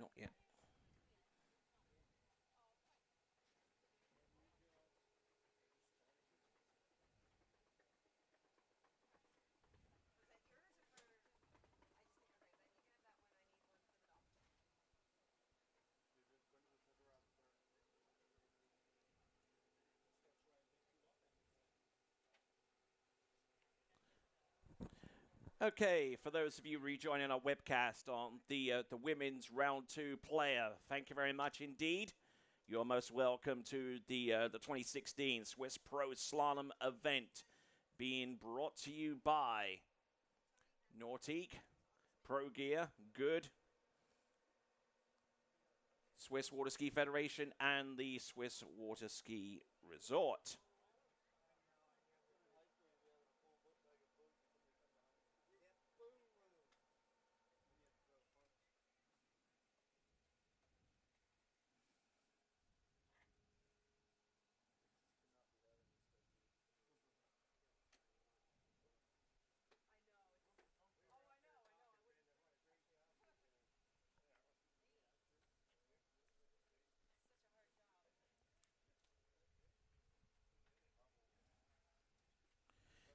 Not yet. Okay, for those of you rejoining our webcast on the women's round 2 player, thank you very much indeed. You're most welcome to the 2016 Swiss Pro Slalom event being brought to you by Nautique, Pro Gear, Good, Swiss Water Ski Federation, and the Swiss Water Ski Resort.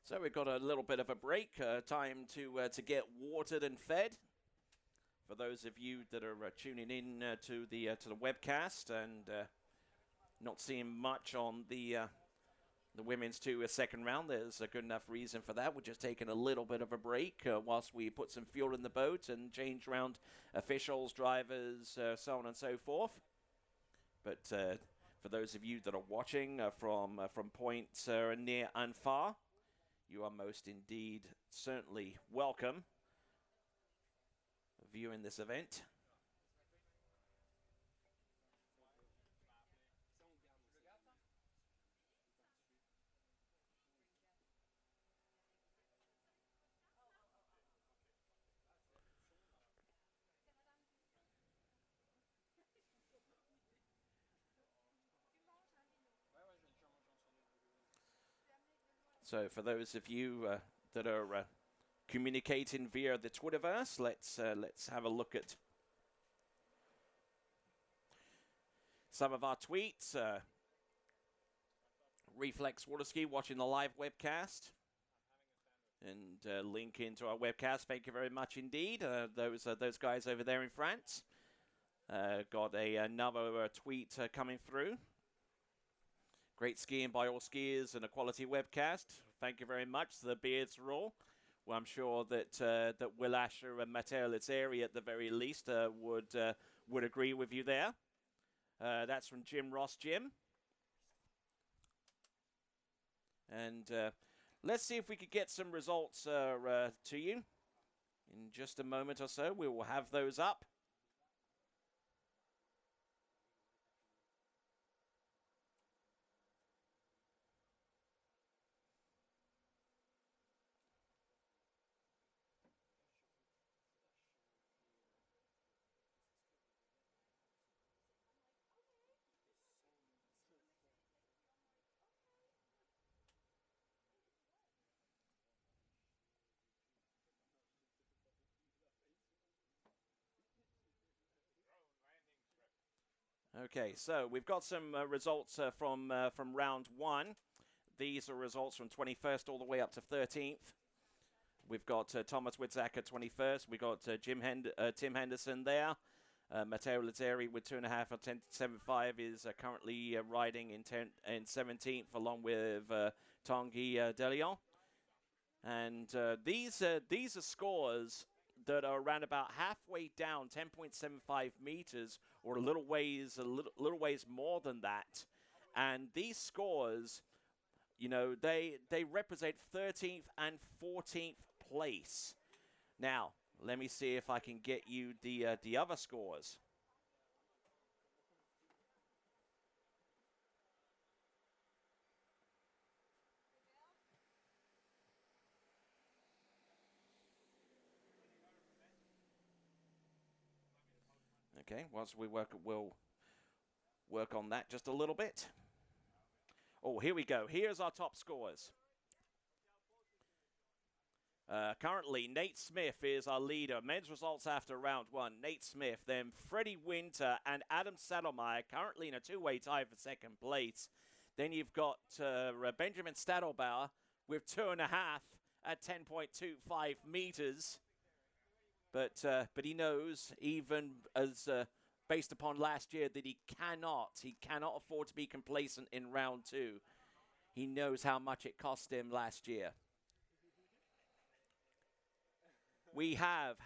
So we've got a little bit of a break, time to get watered and fed. For those of you that are tuning in to the webcast and not seeing much on the women's 2 second round, there's a good enough reason for that. We're just taking a little bit of a break whilst we put some fuel in the boat and change around officials, drivers, so on and so forth. But for those of you that are watching from points near and far, you are most indeed certainly welcome viewing this event. So for those of you that are communicating via the Twitterverse, let's have a look at some of our tweets. Reflex Waterski watching the live webcast. And link into our webcast. Thank you very much indeed. Those guys over there in France. Got another tweet coming through. Great skiing by all skiers and a quality webcast. Thank you very much. The beards rule. Well, I'm sure that Will Asher and Matteo Lizzeri at the very least would agree with you there. That's from Jim Ross Jim. And let's see if we could get some results to you. In just a moment or so, we will have those up. Okay, so we've got some results from round 1. These are results from 21st all the way up to 13th. We've got Thomas Witzacker 21st. We've got Tim Henderson there. Matteo Lizzeri with 2.5 of 10.75 is currently riding in 17th along with Tanguy Delion. And these are scores that are around about halfway down, 10.75 meters, or a little ways more than that. And these scores, you know, they represent 13th and 14th place. Now, let me see if I can get you the other scores. Okay, whilst we'll work on that just a little bit. Oh, here we go. Here's our top scores. Currently, Nate Smith is our leader. Men's results after round one. Nate Smith, then Freddie Winter and Adam Saddlemeyer currently in a two-way tie for second place. Then you've got Benjamin Stadelbauer with 2.5 at 10.25 meters. But he knows, even as based upon last year, that he cannot afford to be complacent in round two. He knows how much it cost him last year. We have,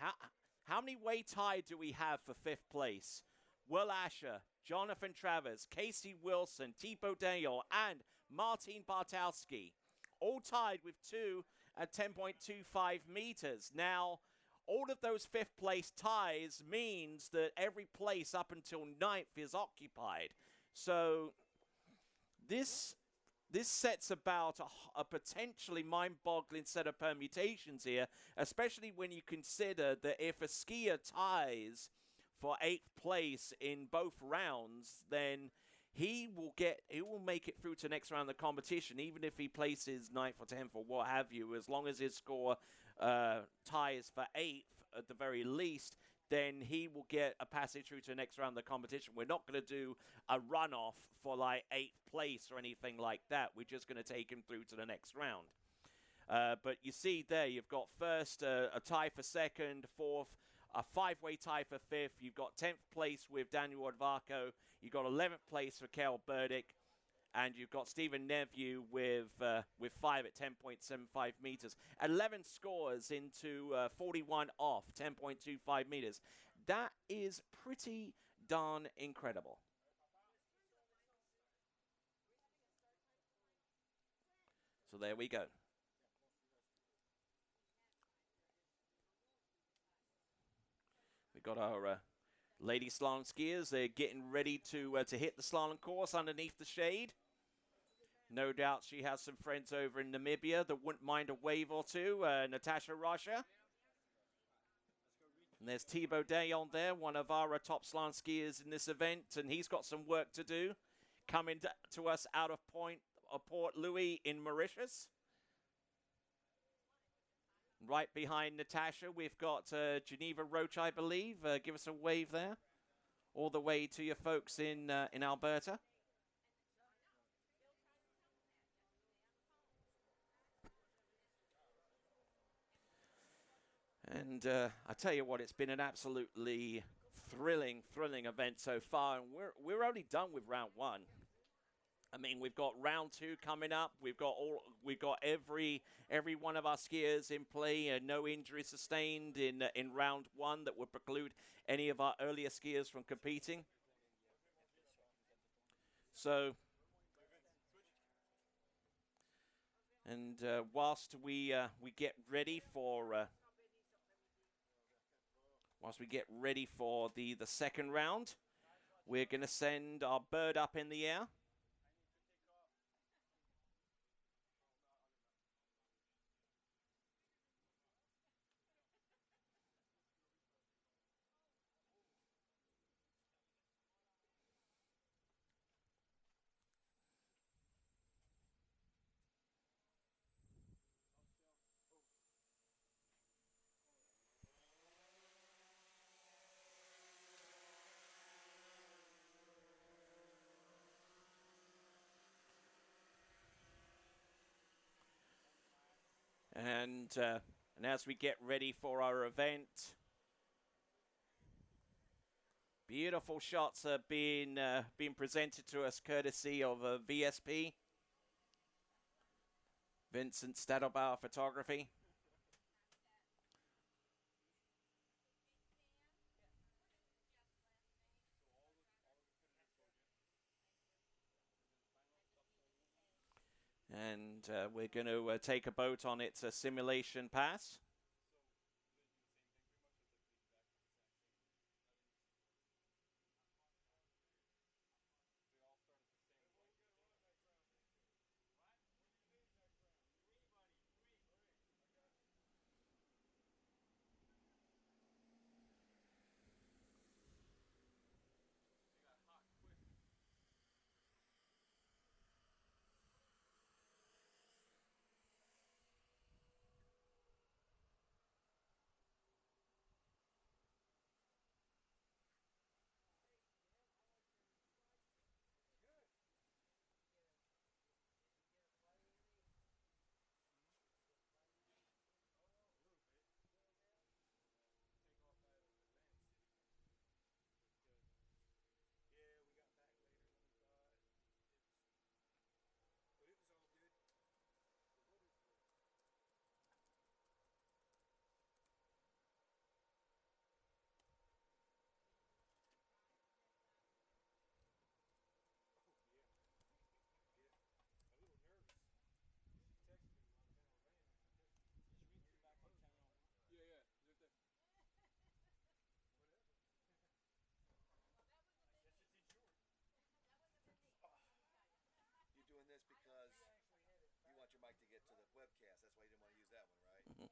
how many way tie do we have for fifth place? Will Asher, Jonathan Travers, Casey Wilson, Tipo Dale, and Martin Bartowski, all tied with 2 at 10.25 meters. Now, all of those fifth place ties means that every place up until ninth is occupied. So this sets about a potentially mind-boggling set of permutations here, especially when you consider that if a skier ties for 8th place in both rounds, then he will make it through to the next round of the competition, even if he places 9th or 10th or what have you, as long as his score ties for 8th at the very least, then he will get a passage through to the next round of the competition. We're not going to do a runoff for like 8th place or anything like that. We're just going to take him through to the next round. But you see there, you've got first a tie for second, fourth, a 5-way tie for fifth. You've got 10th place with Daniel Odvarco. You've got 11th place for Kel Burdick. And you've got Stephen Nephew with 5 at 10.75 meters. 11 scores into 41 off, 10.25 meters. That is pretty darn incredible. So there we go. We've got our lady slalom skiers. They're getting ready to hit the slalom course underneath the shade. No doubt she has some friends over in Namibia that wouldn't mind a wave or two. Natasha Rasher. And there's Thibaut Day on there, one of our top slalom skiers in this event, and he's got some work to do. Coming to us out of Port Louis in Mauritius. Right behind Natasha, we've got Geneva Roach, I believe. Give us a wave there. All the way to your folks in Alberta. And I tell you what, it's been an absolutely thrilling event so far. And we're only done with round one. I mean, we've got round two coming up. We've got every one of our skiers in play. No injuries sustained in round one that would preclude any of our earlier skiers from competing. So, and whilst we get ready for the second round, we're going to send our bird up in the air. And as we get ready for our event, beautiful shots are being presented to us courtesy of VSP, Vincent Stadelbauer Photography. And we're going to take a boat on its simulation pass. Mhm.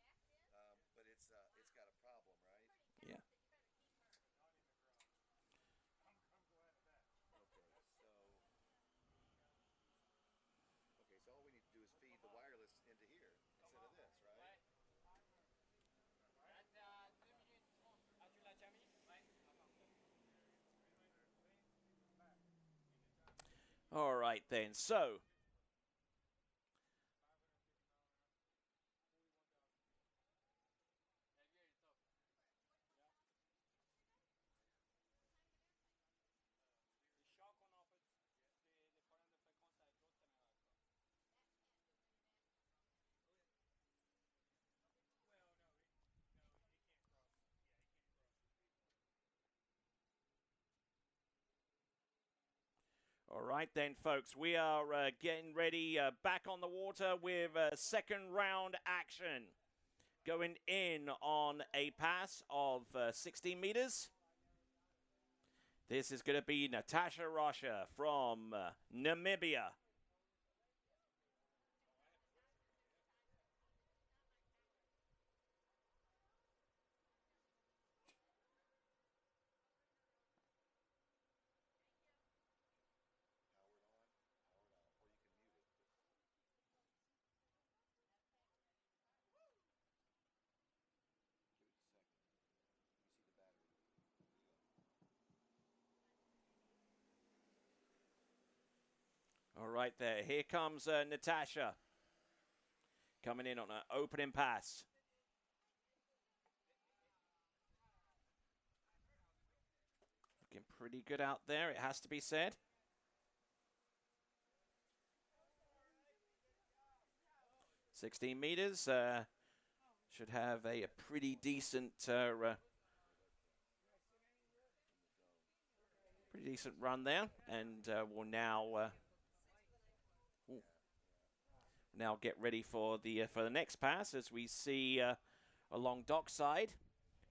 Yeah. All right then. So all right then, folks. We are getting ready back on the water with second round action. Going in on a pass of 16 meters. This is going to be Natasha Rasher from Namibia. All right there. Here comes Natasha coming in on an opening pass. Looking pretty good out there, it has to be said. $16 meters. Should have a pretty decent run there, and will now get ready for the next pass as we see along dockside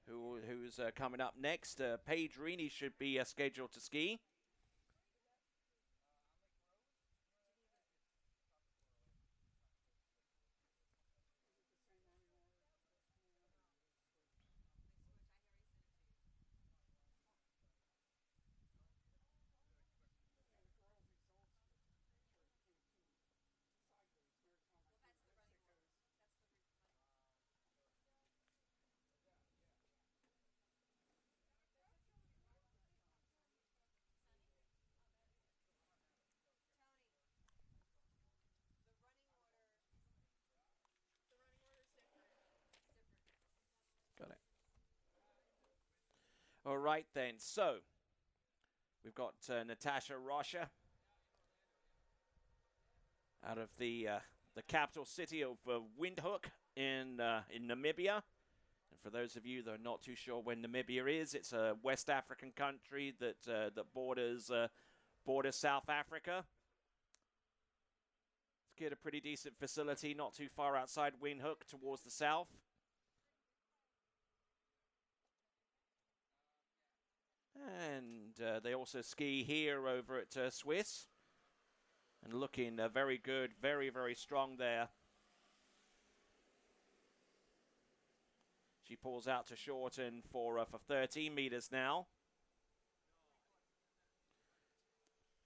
who's coming up next. Paige Reini should be scheduled to ski. Got it. All right then. So we've got Natasha Rasher out of the capital city of Windhoek in Namibia. And for those of you that are not too sure where Namibia is, it's a West African country that borders South Africa. It's got a pretty decent facility, not too far outside Windhoek towards the south. And they also ski here over at Swiss. And looking very good, very, very strong there. She pulls out to shorten for 13 meters now.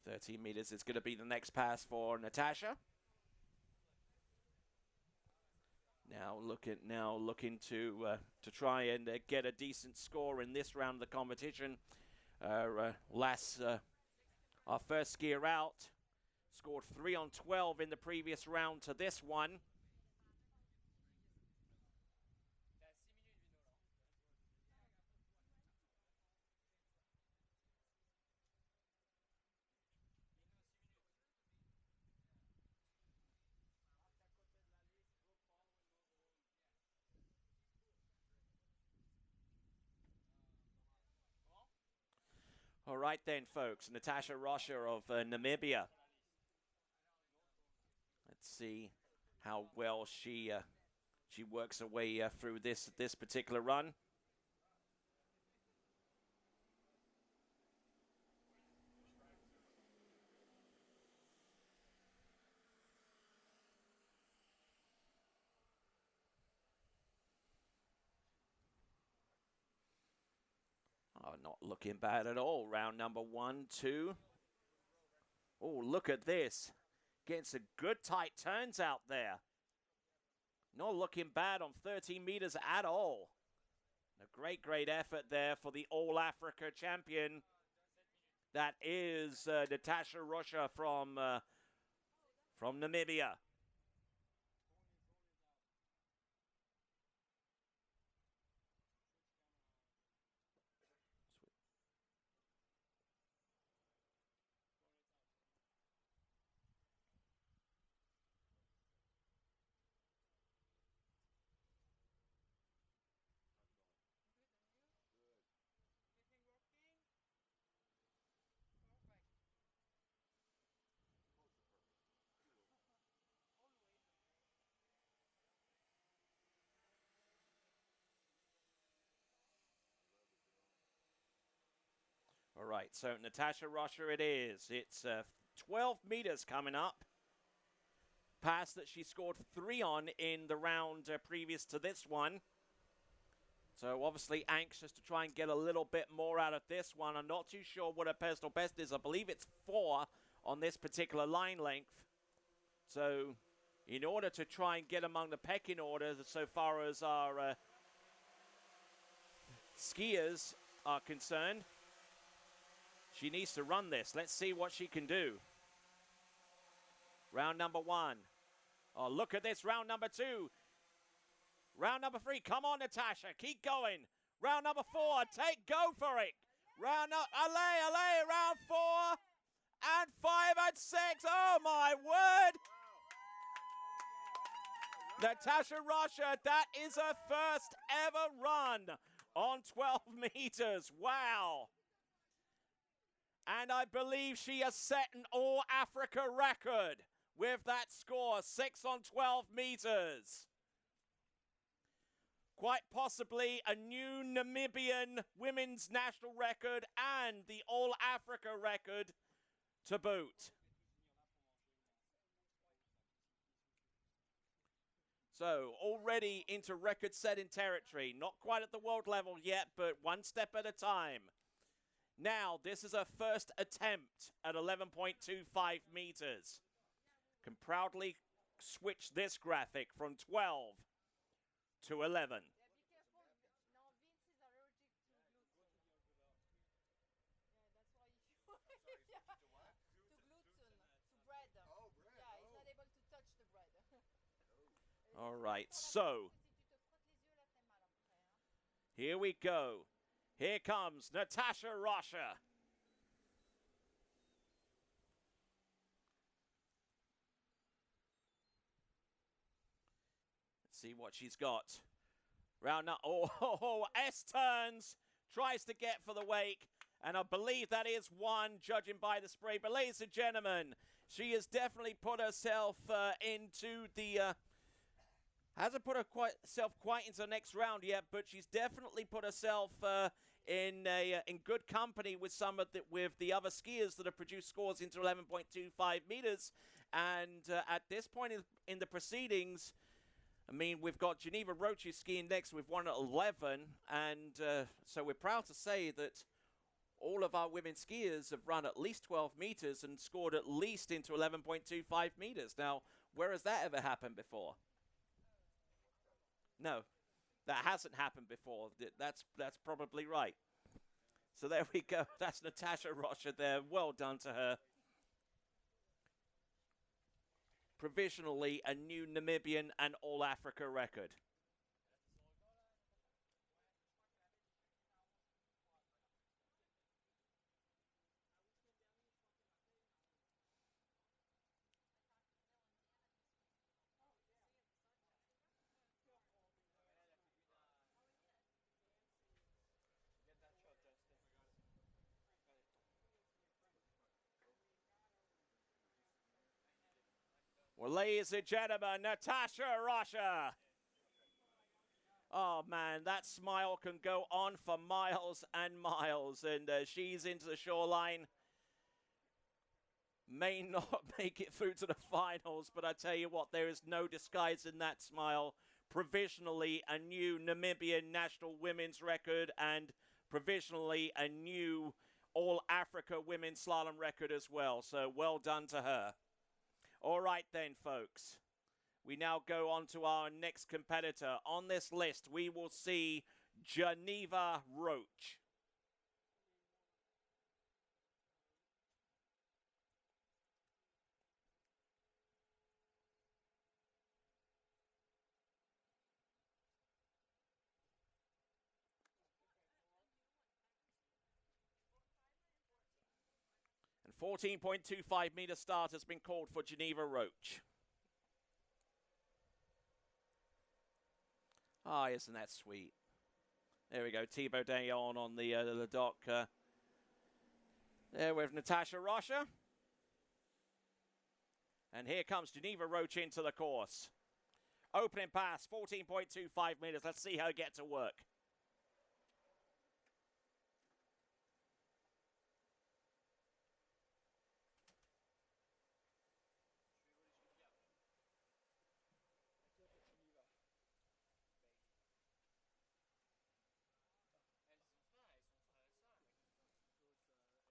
13 meters is going to be the next pass for Natasha. Now looking to try and get a decent score in this round of the competition. Our first skier out, scored 3 on 12 in the previous round to this one. All right then, folks. Natasha Rasher of Namibia. Let's see how well she works her way through this particular run. Not looking bad at all. Round number 1, 2. Oh, look at this. Getting some good tight turns out there. Not looking bad on 13 meters at all. A great, great effort there for the All-Africa champion. That is Natasha Rasher from Namibia. All right, so Natasha Rasher it is. It's 12 meters coming up. Pass that she scored 3 on in the round previous to this one. So obviously anxious to try and get a little bit more out of this one. I'm not too sure what her personal best is. I believe it's 4 on this particular line length. So in order to try and get among the pecking order so far as our skiers are concerned, she needs to run this. Let's see what she can do. Round number 1. Oh, look at this. Round number 2. Round number 3. Come on, Natasha. Keep going. Round number 4. Go for it. Round up. Allez. Round 4. And 5 and 6. Oh, my word. Natasha Rasher, that is her first ever run on 12 meters. Wow. And I believe she has set an All-Africa record with that score, 6 on 12 meters. Quite possibly a new Namibian women's national record and the All-Africa record to boot. So, already into record-setting territory. Not quite at the world level yet, but one step at a time. Now, this is her first attempt at 11.25 meters. Can proudly switch this graphic from 12 to 11. All right, so here we go. Here comes Natasha Rasher. Let's see what she's got. Round now. Oh, S turns. Tries to get for the wake. And I believe that is 1, judging by the spray. But ladies and gentlemen, she has definitely put herself into the... hasn't put herself quite into the next round yet, but she's definitely put herself in good company with with the other skiers that have produced scores into 11.25 meters. And at this point in the proceedings, I mean, we've got Geneva Roach skiing next with 1 at 11, and so we're proud to say that all of our women skiers have run at least 12 meters and scored at least into 11.25 meters. Now, where has that ever happened before? No, that hasn't happened before. That's probably right. So there we go. That's Natasha Rasher there. Well done to her. Provisionally a new Namibian and All-Africa record. Well, ladies and gentlemen, Natasha Rasher. Oh, man, that smile can go on for miles and miles. And she's into the shoreline. May not make it through to the finals, but I tell you what, there is no disguising that smile. Provisionally, a new Namibian national women's record and provisionally a new All-Africa Women's Slalom record as well. So well done to her. All right then, folks. We now go on to our next competitor. On this list, we will see Geneva Roach. And 14.25 meter start has been called for Geneva Roach. Ah, isn't that sweet? There we go, Thibaut Dayon on the dock. There with Natasha Rasher. And here comes Geneva Roach into the course. Opening pass, 14.25 meters. Let's see her get to work.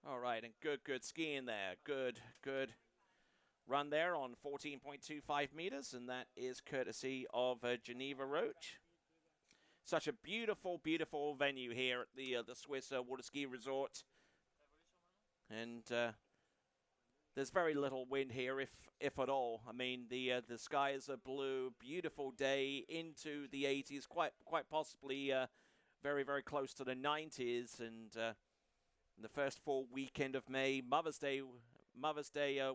All right, and good skiing there. Good run there on 14.25 meters, and that is courtesy of Geneva Roach. Such a beautiful, beautiful venue here at the Swiss Water Ski Resort. And there's very little wind here, if at all. I mean, the skies are blue, beautiful day into the 80s, quite possibly very, very close to the 90s, and the first full weekend of May, Mother's Day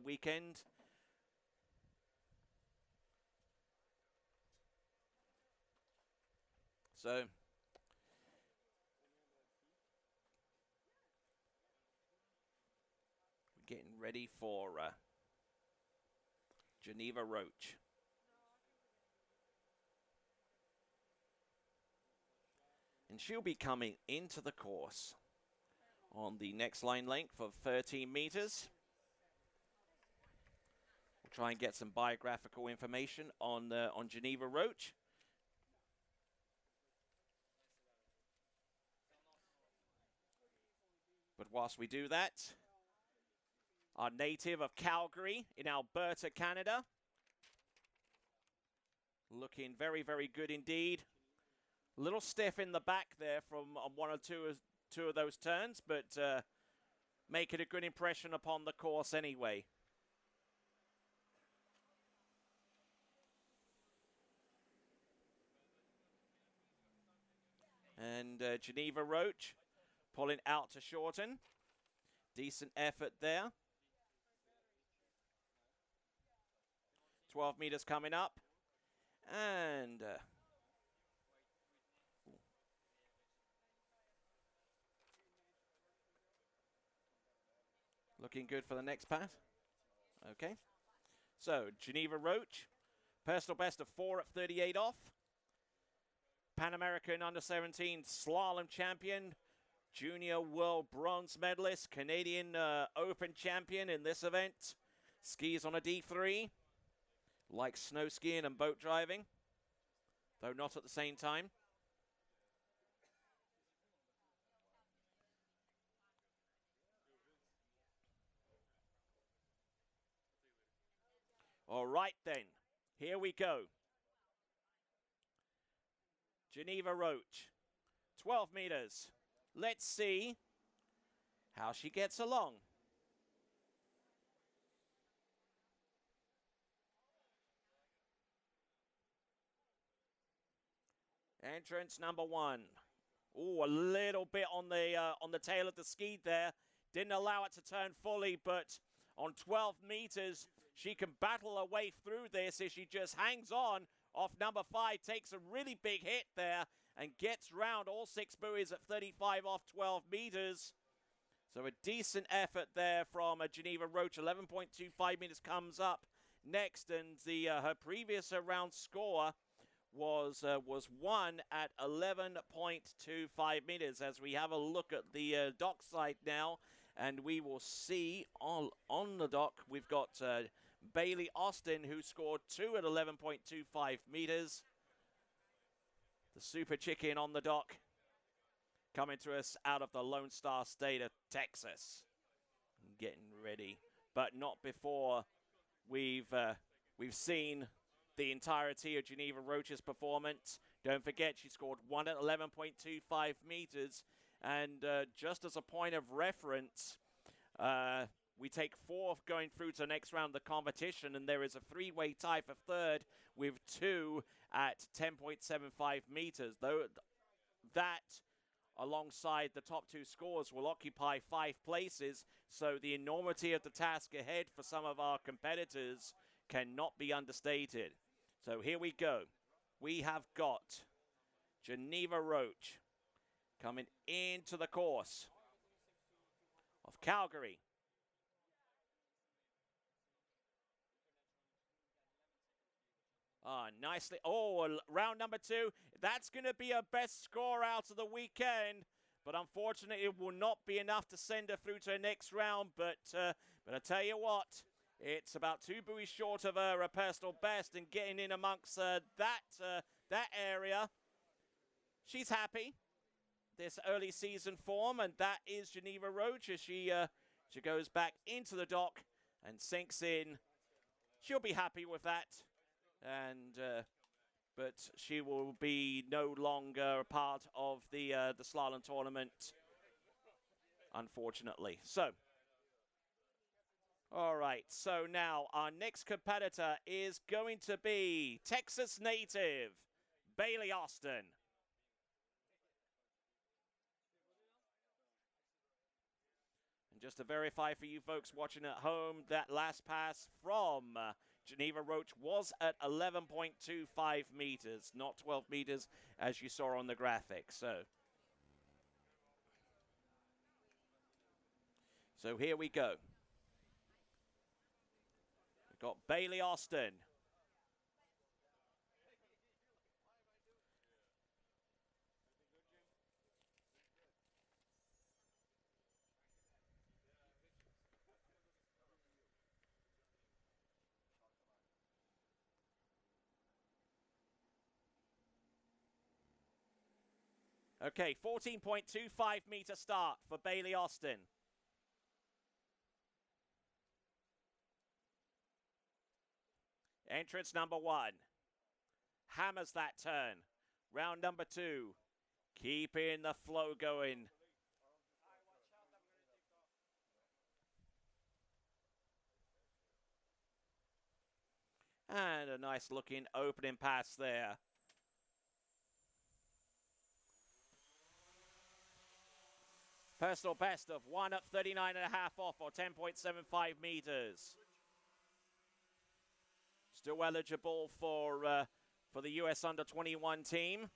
weekend. So we're getting ready for Geneva Roach. And she'll be coming into the course on the next line length of 13 meters. We'll try and get some biographical information on Geneva Roach. But whilst we do that, our native of Calgary in Alberta, Canada, looking very, very good indeed. A little stiff in the back there from one or two of those turns, but making a good impression upon the course anyway. And Geneva Roach pulling out to shorten. Decent effort there. 12 meters coming up. And looking good for the next pass. Okay. So, Geneva Roach, personal best of 4 at 38 off. Pan American Under-17 Slalom Champion, Junior World Bronze Medalist, Canadian Open Champion in this event. Skis on a D3, like snow skiing and boat driving, though not at the same time. All right then, here we go. Geneva Roach, 12 meters. Let's see how she gets along. Entrance number 1. Ooh, a little bit on the tail of the ski there. Didn't allow it to turn fully, but on 12 meters, she can battle her way through this if she just hangs on. Off number 5, takes a really big hit there and gets round all 6 buoys at 35 off 12 meters. So a decent effort there from Geneva Roach. 11.25 meters comes up next, and her previous round score was won at 11.25 meters. As we have a look at the dock side now, and we will see on the dock, we've got Bailey Austin, who scored 2 at 11.25 meters. The Super Chicken on the dock. coming to us out of the Lone Star State of Texas. Getting ready, but not before we've seen the entirety of Geneva Roach's performance. Don't forget, she scored 1 at 11.25 meters. And just as a point of reference, we take 4 going through to the next round of the competition, and there is a 3-way tie for third with 2 at 10.75 meters. Though that, alongside the top 2 scores, will occupy 5 places, so the enormity of the task ahead for some of our competitors cannot be understated. So here we go. We have got Geneva Roach coming into the course of Calgary. Nicely. Round number 2. That's going to be a best score out of the weekend. But unfortunately, it will not be enough to send her through to the next round. But I tell you what, it's about 2 buoys short of her personal best, and getting in amongst that area. She's happy. This early season form, and that is Geneva Roach as she goes back into the dock and sinks in. She'll be happy with that, and but she will be no longer a part of the slalom tournament, unfortunately. So, all right. So now our next competitor is going to be Texas native Bailey Austin. Just to verify for you folks watching at home, that last pass from Geneva Roach was at 11.25 meters, not 12 meters as you saw on the graphic. So here we go. We've got Bailey Austin. Okay, 14.25 meter start for Bailey Austin. Entrance number 1. Hammers that turn. Round number 2. Keeping the flow going. And a nice looking opening pass there. Personal best of 1 at 39.5 off, or 10.75 meters. Still eligible for the US Under-21 team.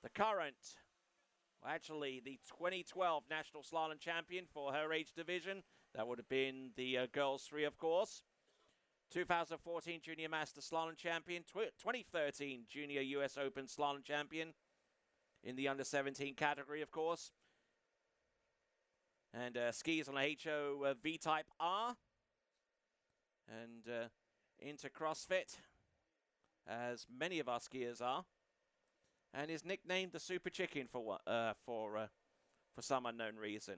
The current, actually the 2012 National Slalom Champion for her age division. That would have been the girls 3, of course. 2014 Junior Master Slalom Champion. 2013 Junior US Open Slalom Champion in the Under-17 category, of course. And skis on a HO V-Type R. And into CrossFit, as many of our skiers are. And is nicknamed the Super Chicken for some unknown reason.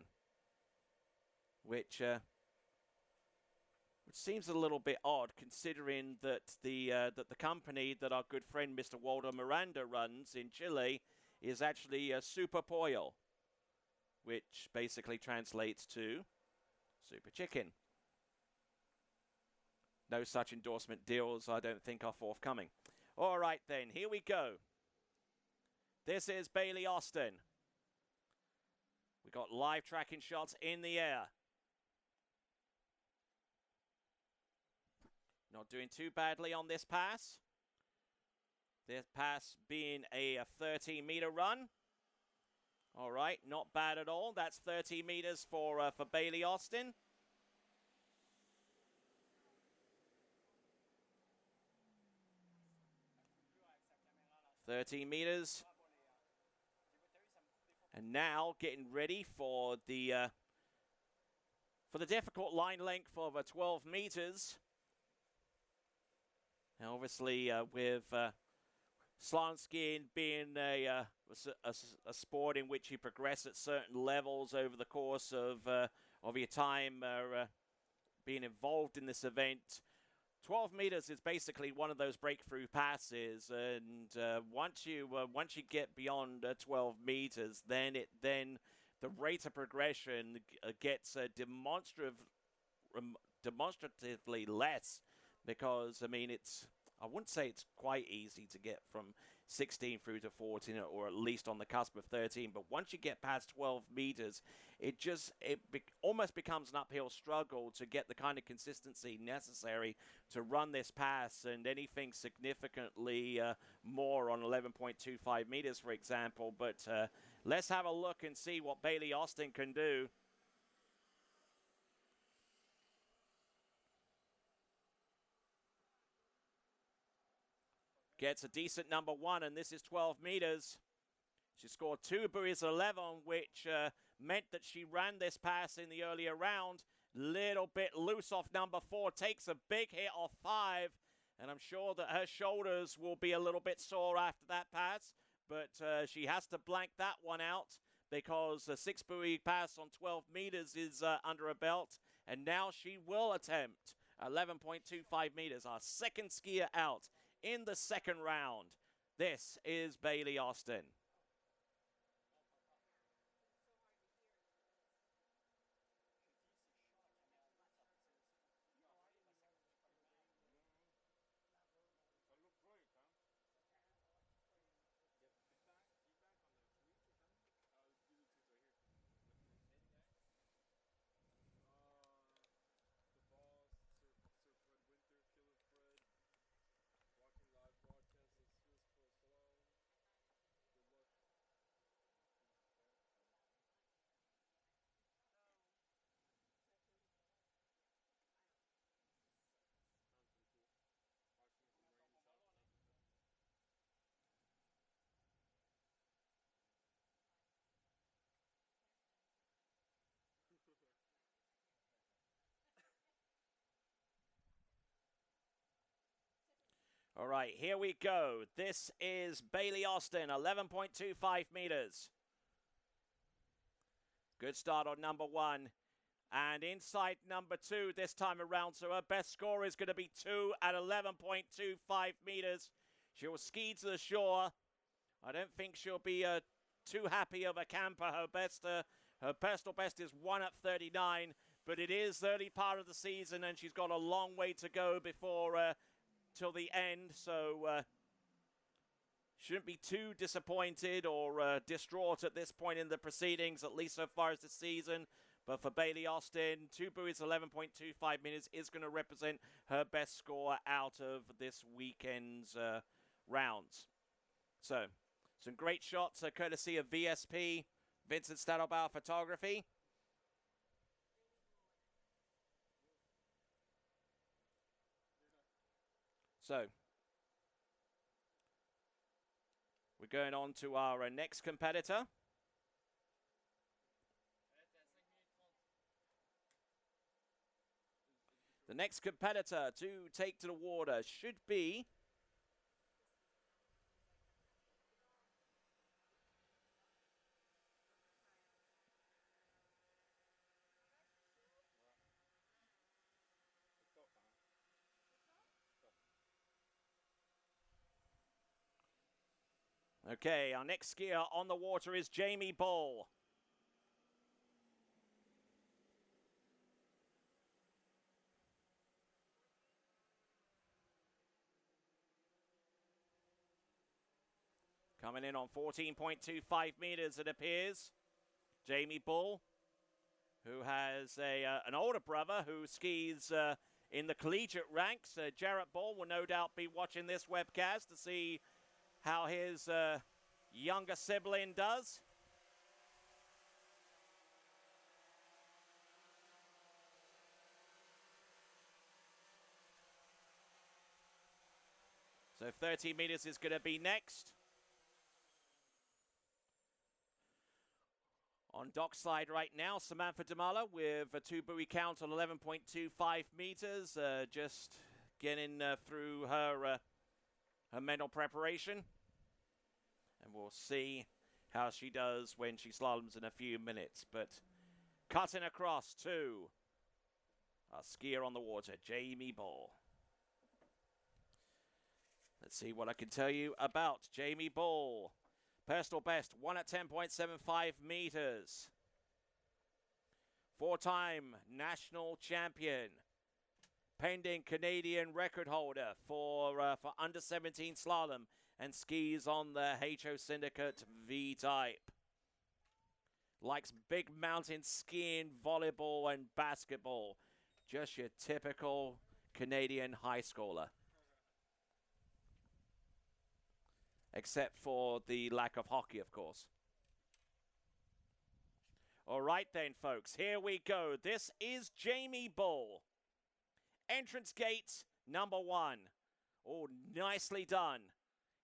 Which seems a little bit odd, considering that the company that our good friend Mr. Waldo Miranda runs in Chile is actually Super Pollo, which basically translates to Super Chicken. No such endorsement deals, I don't think, are forthcoming. All right, then, here we go. This is Bailey Austin. We got live tracking shots in the air. Not doing too badly on this pass. This pass being a 13-meter run. All right, not bad at all. That's 30 meters for Bailey Austin. $13 meters. And now getting ready for the difficult line length of 12 meters. Now obviously with slalom skiing being a sport in which you progress at certain levels over the course of your time being involved in this event. 12 meters is basically one of those breakthrough passes, and once you get beyond 12 meters, then the rate of progression gets demonstratively less, because I mean I wouldn't say it's quite easy to get from 16 through to 14, or at least on the cusp of 13. But once you get past 12 meters, it almost becomes an uphill struggle to get the kind of consistency necessary to run this pass. And anything significantly more on 11.25 meters, for example. But let's have a look and see what Bailey Austin can do. Gets a decent number 1, and this is 12 meters. She scored 2 buoys 11, which meant that she ran this pass in the earlier round. Little bit loose off number 4, takes a big hit off 5, and I'm sure that her shoulders will be a little bit sore after that pass, but she has to blank that one out, because a 6 buoy pass on 12 meters is under her belt, and now she will attempt 11.25 meters, our second skier out in the second round. This is Bailey Austin. All right, here we go. This is Bailey Austin, 11.25 meters. Good start on number 1. And inside number 2 this time around. So her best score is going to be 2 at 11.25 meters. She'll ski to the shore. I don't think she'll be too happy of a camper. Her personal best is 1 at 39. But it is the early part of the season, and she's got a long way to go before till the end, so shouldn't be too disappointed or distraught at this point in the proceedings, at least so far as the season. But for Bailey Austin, 2 buoys, 11.25 minutes is going to represent her best score out of this weekend's rounds. So, some great shots courtesy of VSP, Vincent Stadelbauer Photography. So, we're going on to our next competitor. The next competitor to take to the water should be okay, our next skier on the water is Jamie Bull. Coming in on 14.25 meters, it appears. Jamie Bull, who has an older brother who skis in the collegiate ranks. Jarrett Bull will no doubt be watching this webcast to see how his younger sibling does. So 30 meters is going to be next. On dockside right now, Samantha Damala with a 2 buoy count on 11.25 meters, just getting through her mental preparation. And we'll see how she does when she slaloms in a few minutes. But cutting across to our skier on the water, Jamie Bull. Let's see what I can tell you about Jamie Bull. Personal best, 1 at 10.75 meters. 4-time national champion. Pending Canadian record holder for under 17 slalom and skis on the HO Syndicate V-type. Likes big mountain skiing, volleyball and basketball. Just your typical Canadian high schooler. Except for the lack of hockey, of course. All right then, folks, here we go. This is Jamie Bull. Entrance gate number 1. Oh, nicely done.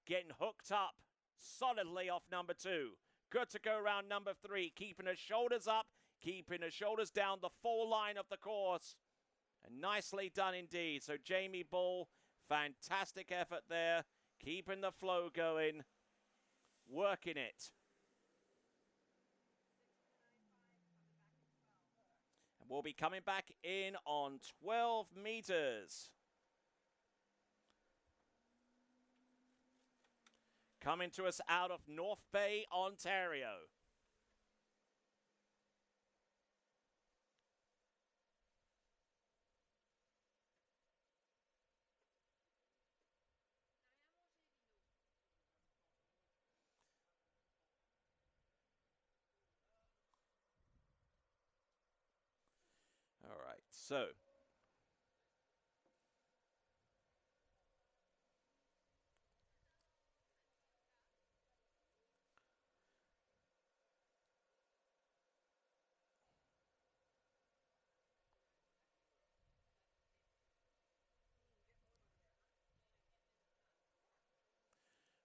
Getting hooked up solidly off number 2. Good to go around number 3. Keeping her shoulders up, keeping her shoulders down the full line of the course. And nicely done indeed. So Jamie Bull, fantastic effort there. Keeping the flow going. Working it. And we'll be coming back in on 12 meters. Coming to us out of North Bay, Ontario. All right, so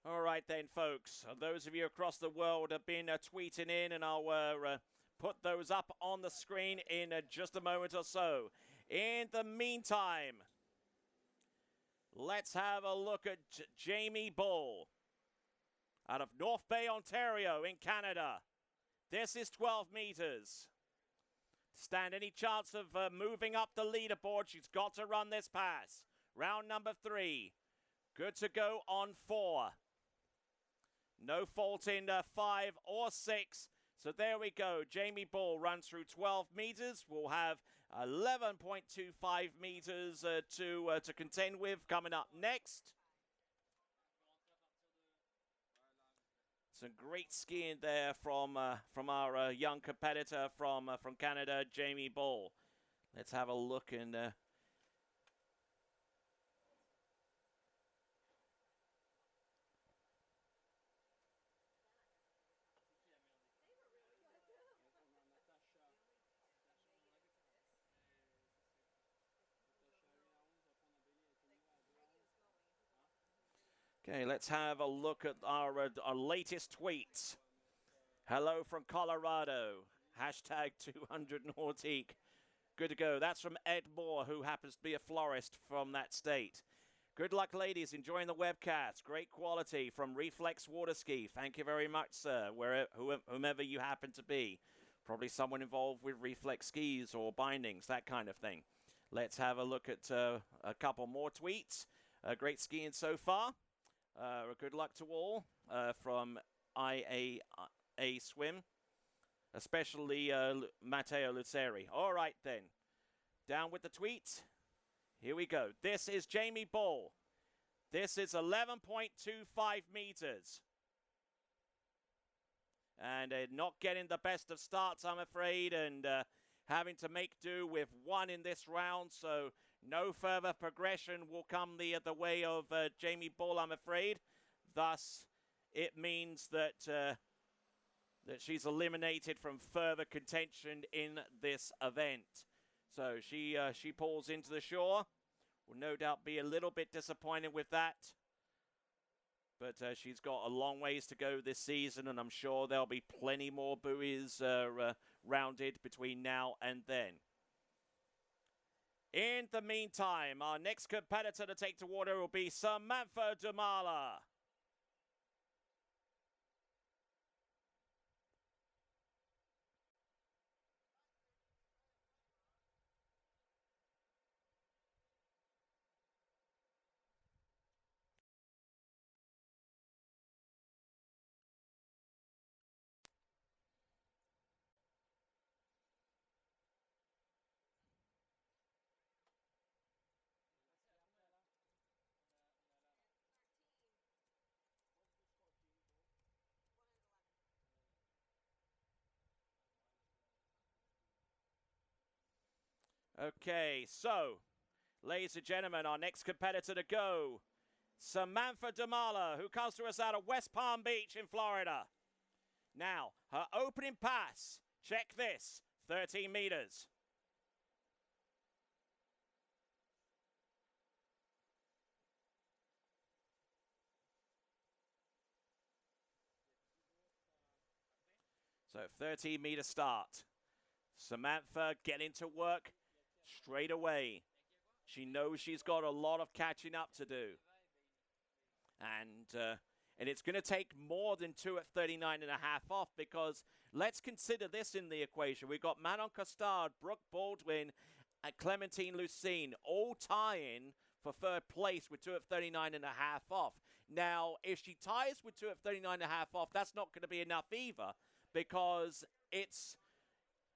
all right then, folks. Those of you across the world have been tweeting in, and I'll put those up on the screen in just a moment or so. In the meantime, let's have a look at Jamie Bull out of North Bay, Ontario in Canada. This is 12 meters. Stand any chance of moving up the leaderboard, she's got to run this pass. Round number 3. Good to go on 4. No fault in 5 or 6. So there we go. Jamie Bull runs through 12 meters. We'll have 11.25 meters to contend with coming up next. Some great skiing there from our young competitor from Canada, Jamie Bull. Let's have a look and okay, let's have a look at our latest tweets. Hello from Colorado. Hashtag 200 Nautique. Good to go. That's from Ed Moore, who happens to be a florist from that state. Good luck, ladies. Enjoying the webcast. Great quality from Reflex Waterski. Thank you very much, sir, whomever you happen to be. Probably someone involved with Reflex skis or bindings, that kind of thing. Let's have a look at a couple more tweets. Great skiing so far. Good luck to all from IA Swim, especially Matteo Luceri. All right, then. Down with the tweet. Here we go. This is Jamie Bull. This is 11.25 meters. And not getting the best of starts, I'm afraid, and having to make do with 1 in this round, so no further progression will come the way of Jamie Bull, I'm afraid. Thus, it means that that she's eliminated from further contention in this event. So she pulls into the shore. Will no doubt be a little bit disappointed with that. But she's got a long ways to go this season, and I'm sure there'll be plenty more buoys rounded between now and then. In the meantime, our next competitor to take to water will be Samantha Damala. Okay, so, ladies and gentlemen, our next competitor to go, Samantha Damala, who comes to us out of West Palm Beach in Florida. Now, her opening pass, check this, 13 meters. So 13-meter start. Samantha getting to work straight away. She knows she's got a lot of catching up to do. And it's going to take more than 2 at 39 and a half off, because let's consider this in the equation. We've got Manon Castard, Brooke Baldwin, and Clementine Lucine all tying for third place with 2 at 39 and a half off. Now, if she ties with 2 at 39 and a half off, that's not going to be enough either, because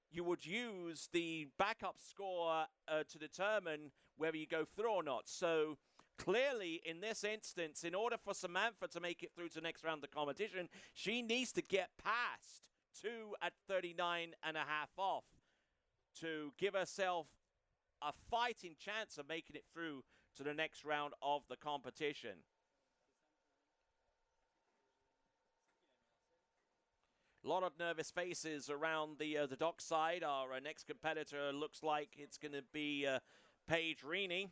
you would use the backup score to determine whether you go through or not. So clearly, in this instance, in order for Samantha to make it through to the next round of the competition, she needs to get past 2 at 39 and a half off to give herself a fighting chance of making it through to the next round of the competition. A lot of nervous faces around the dockside. Our next competitor looks like it's going to be Paige Reini.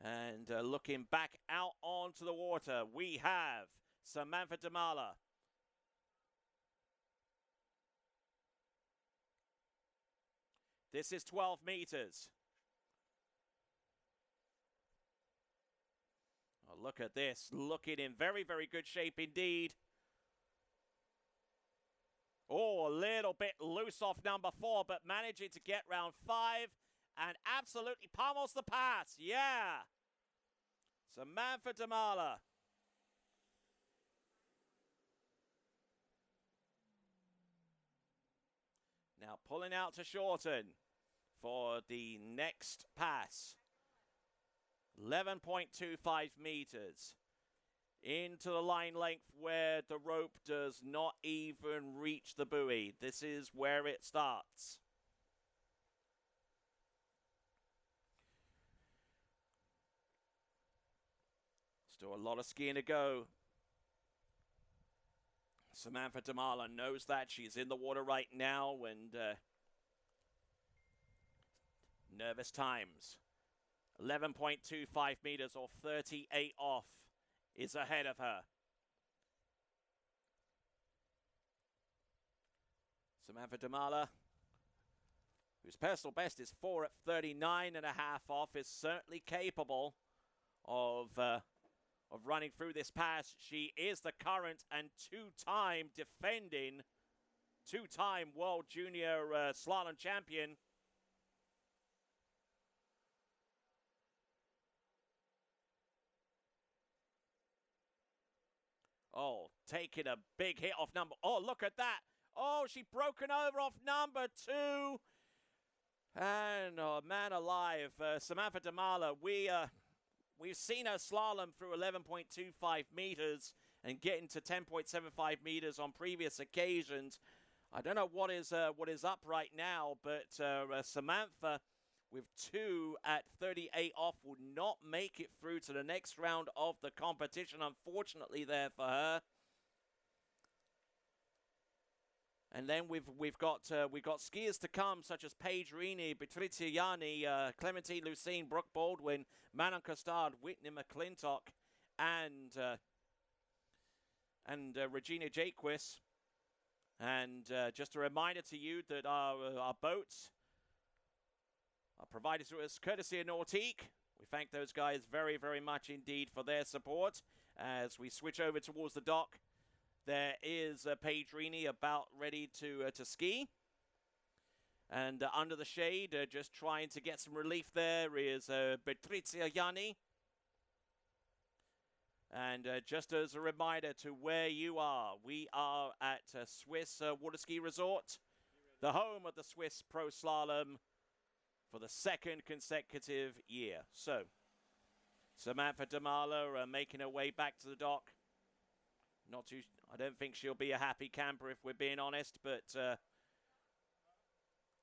And looking back out onto the water, we have Samantha Damala. This is 12 meters. Oh, look at this. Looking in very, very good shape indeed. Oh, a little bit loose off number 4, but managing to get round 5 and absolutely pummels the pass. Yeah. Samantha Damala. Now pulling out to shorten for the next pass. 11.25 meters. Into the line length where the rope does not even reach the buoy. This is where it starts. Still a lot of skiing to go. Samantha Damala knows that. She's in the water right now, and nervous times. 11.25 meters or 38 off is ahead of her. Samantha Damala, whose personal best is 4 at 39 and a half off, is certainly capable of running through this pass. She is the current and two-time defending, two-time World Junior Slalom champion. Oh, taking a big hit off number... Oh, look at that. Oh, she broken over off number 2. And, oh, man alive, Samantha Damala, we've seen her slalom through 11.25 meters and getting to 10.75 meters on previous occasions. I don't know what is up right now, but Samantha, with 2 at 38 off, will not make it through to the next round of the competition, unfortunately there for her. And then we've got skiers to come, such as Paige Reini, Betritia Yani, Clementine Lucine, Brooke Baldwin, Manon Castard, Whitney Mcclintok, and Regina Jquis. And just a reminder to you that our boats are provided to us courtesy of Nautique. We thank those guys very, very much indeed for their support. As we switch over towards the dock, there is Paige Reini about ready to ski. And under the shade, just trying to get some relief there, is Betritia Yani. And just as a reminder to where you are, we are at Swiss Water Ski Resort, the home of the Swiss Pro Slalom for the second consecutive year. So, Samantha Damala making her way back to the dock. I don't think she'll be a happy camper if we're being honest, but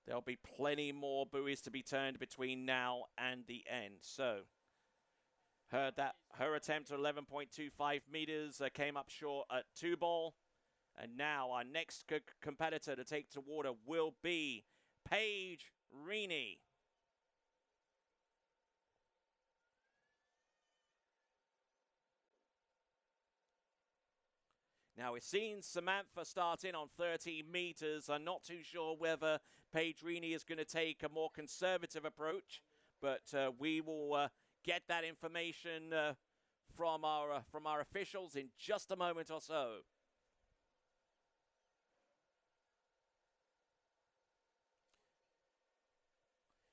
There'll be plenty more buoys to be turned between now and the end. So, her attempt at 11.25 meters came up short at 2 ball. And now our next competitor to take to water will be Paige Reini. Now, we've seen Samantha start in on 13 meters. I'm not too sure whether Paige Reini is going to take a more conservative approach, but we will get that information from our officials in just a moment or so.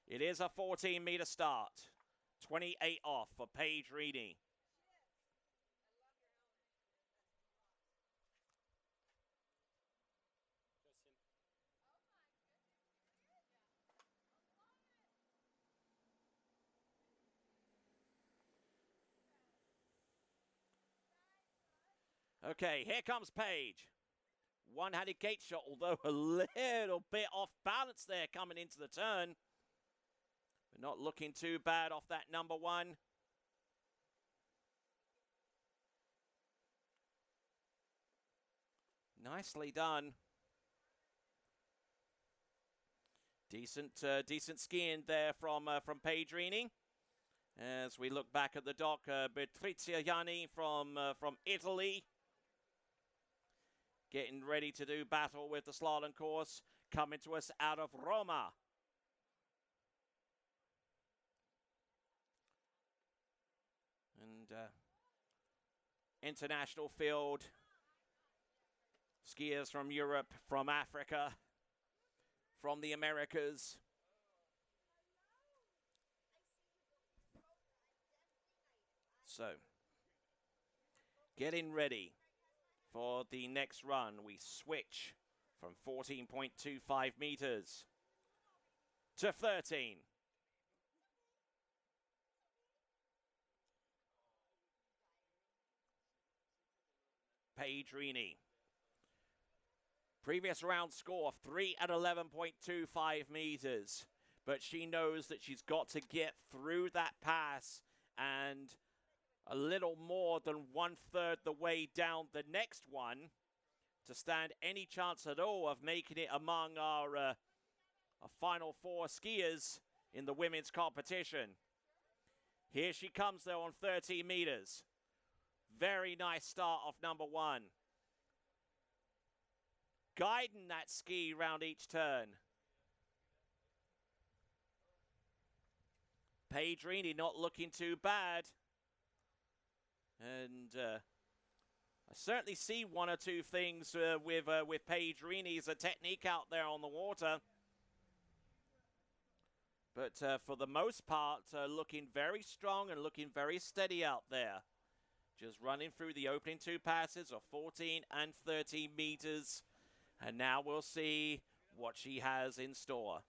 It is a 14-meter start. 28 off for Paige Reini. Okay, here comes Paige. One-handed gate shot, although a little bit off balance there coming into the turn. But not looking too bad off that number one. Nicely done. Decent skiing there from Paige Reini. As we look back at the dock, Betritia Yani from Italy, getting ready to do battle with the slalom course, coming to us out of Roma. And international field, skiers from Europe, from Africa, from the Americas. So, getting ready for the next run. We switch from 14.25 meters to 13. Paige Reini. Previous round score, 3 at 11.25 meters. But she knows that she's got to get through that pass and a little more than 1/3 the way down the next one to stand any chance at all of making it among our final 4 skiers in the women's competition. Here she comes, though, on 30 meters. Very nice start off number 1. Guiding that ski round each turn. Paige Reini not looking too bad. And I certainly see one or two things with Paige Reini's technique out there on the water. But for the most part, looking very strong and looking very steady out there. Just running through the opening 2 passes of 14 and 13 meters. And now we'll see what she has in store.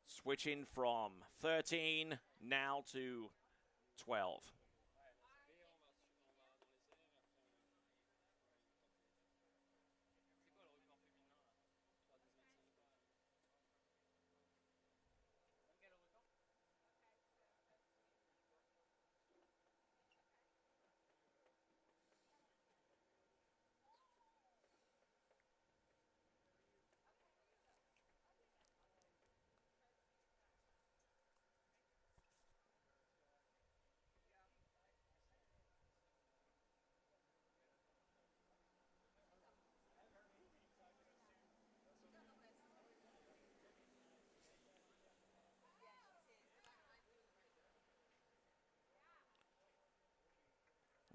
Switching from 13 now to 12.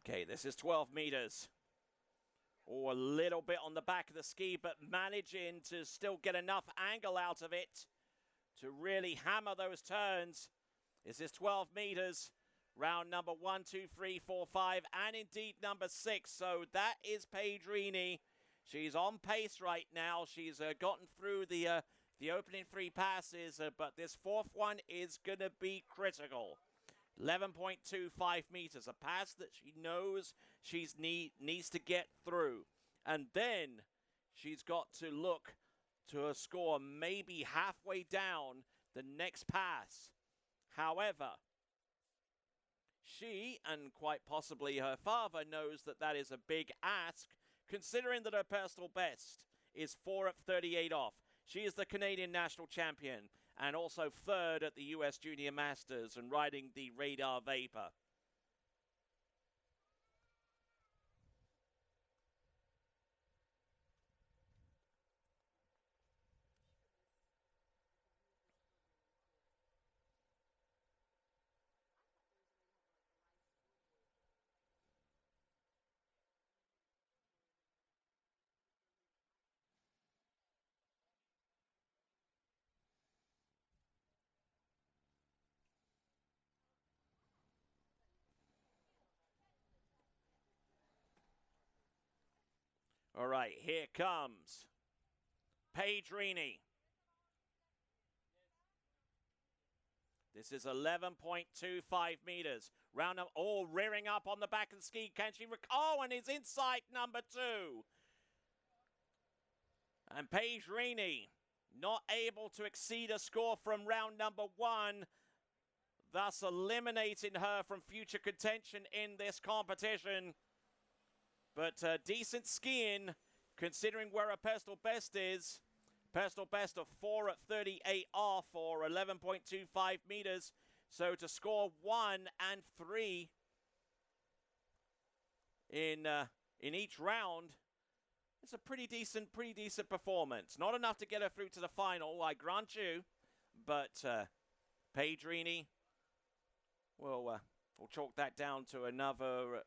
Okay, this is 12 meters. Oh, a little bit on the back of the ski, but managing to still get enough angle out of it to really hammer those turns. This is 12 meters. Round number 1, 2, 3, 4, 5, and indeed number 6. So that is Paige Reini. She's on pace right now. She's gotten through the opening 3 passes, but this 4th one is going to be critical. 11.25 meters, a pass that she knows she needs to get through. And then she's got to look to a score maybe halfway down the next pass. However, she, and quite possibly her father, knows that that is a big ask, considering that her personal best is 4 at 38 off. She is the Canadian national champion and also third at the US Junior Masters and riding the Radar Vapor. All right, here comes Paige Reini. This is 11.25 meters. Round up, all rearing up on the back of the ski. Can she? Oh, and is inside number 2. And Paige Reini not able to exceed a score from round number 1, thus eliminating her from future contention in this competition. But decent skiing, considering where her personal best is. Personal best of 4 at 38 off, or 11.25 meters. So to score 1 and 3 in each round, it's a pretty decent performance. Not enough to get her through to the final, I grant you. But Paige Reini will chalk that down to another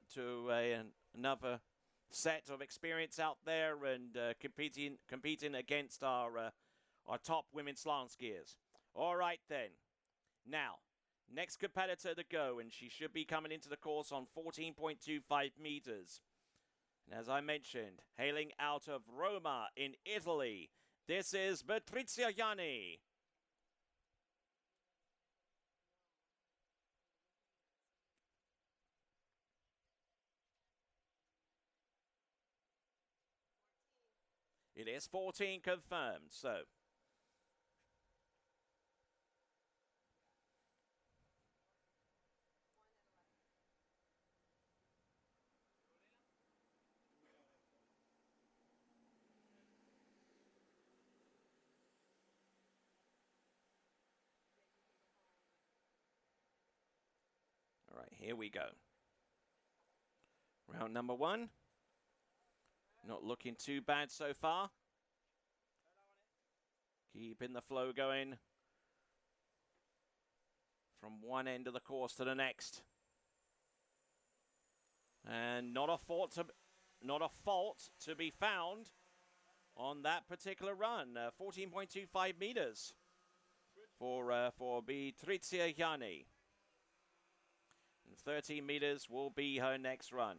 set of experience out there and competing against our top women's slalom skiers. All right then. Now, next competitor to go, and she should be coming into the course on 14.25 meters. And as I mentioned, hailing out of Roma in Italy, this is Betritia Yani. It is 14 confirmed, so. All right, here we go. Round number 1. Not looking too bad so far. Keeping the flow going from one end of the course to the next. And not a fault to be found on that particular run. 14.25 meters for Betritia Yani. And 13 meters will be her next run.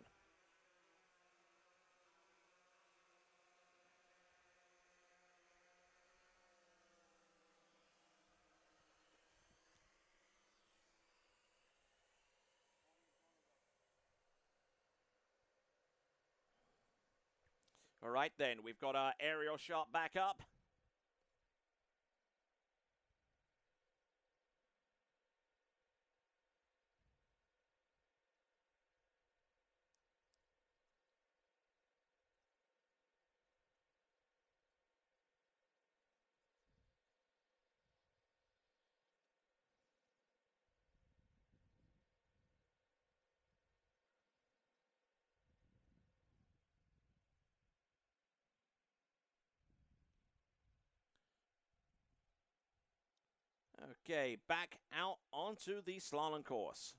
All right, then. We've got our aerial shot back up. Okay, back out onto the slalom course.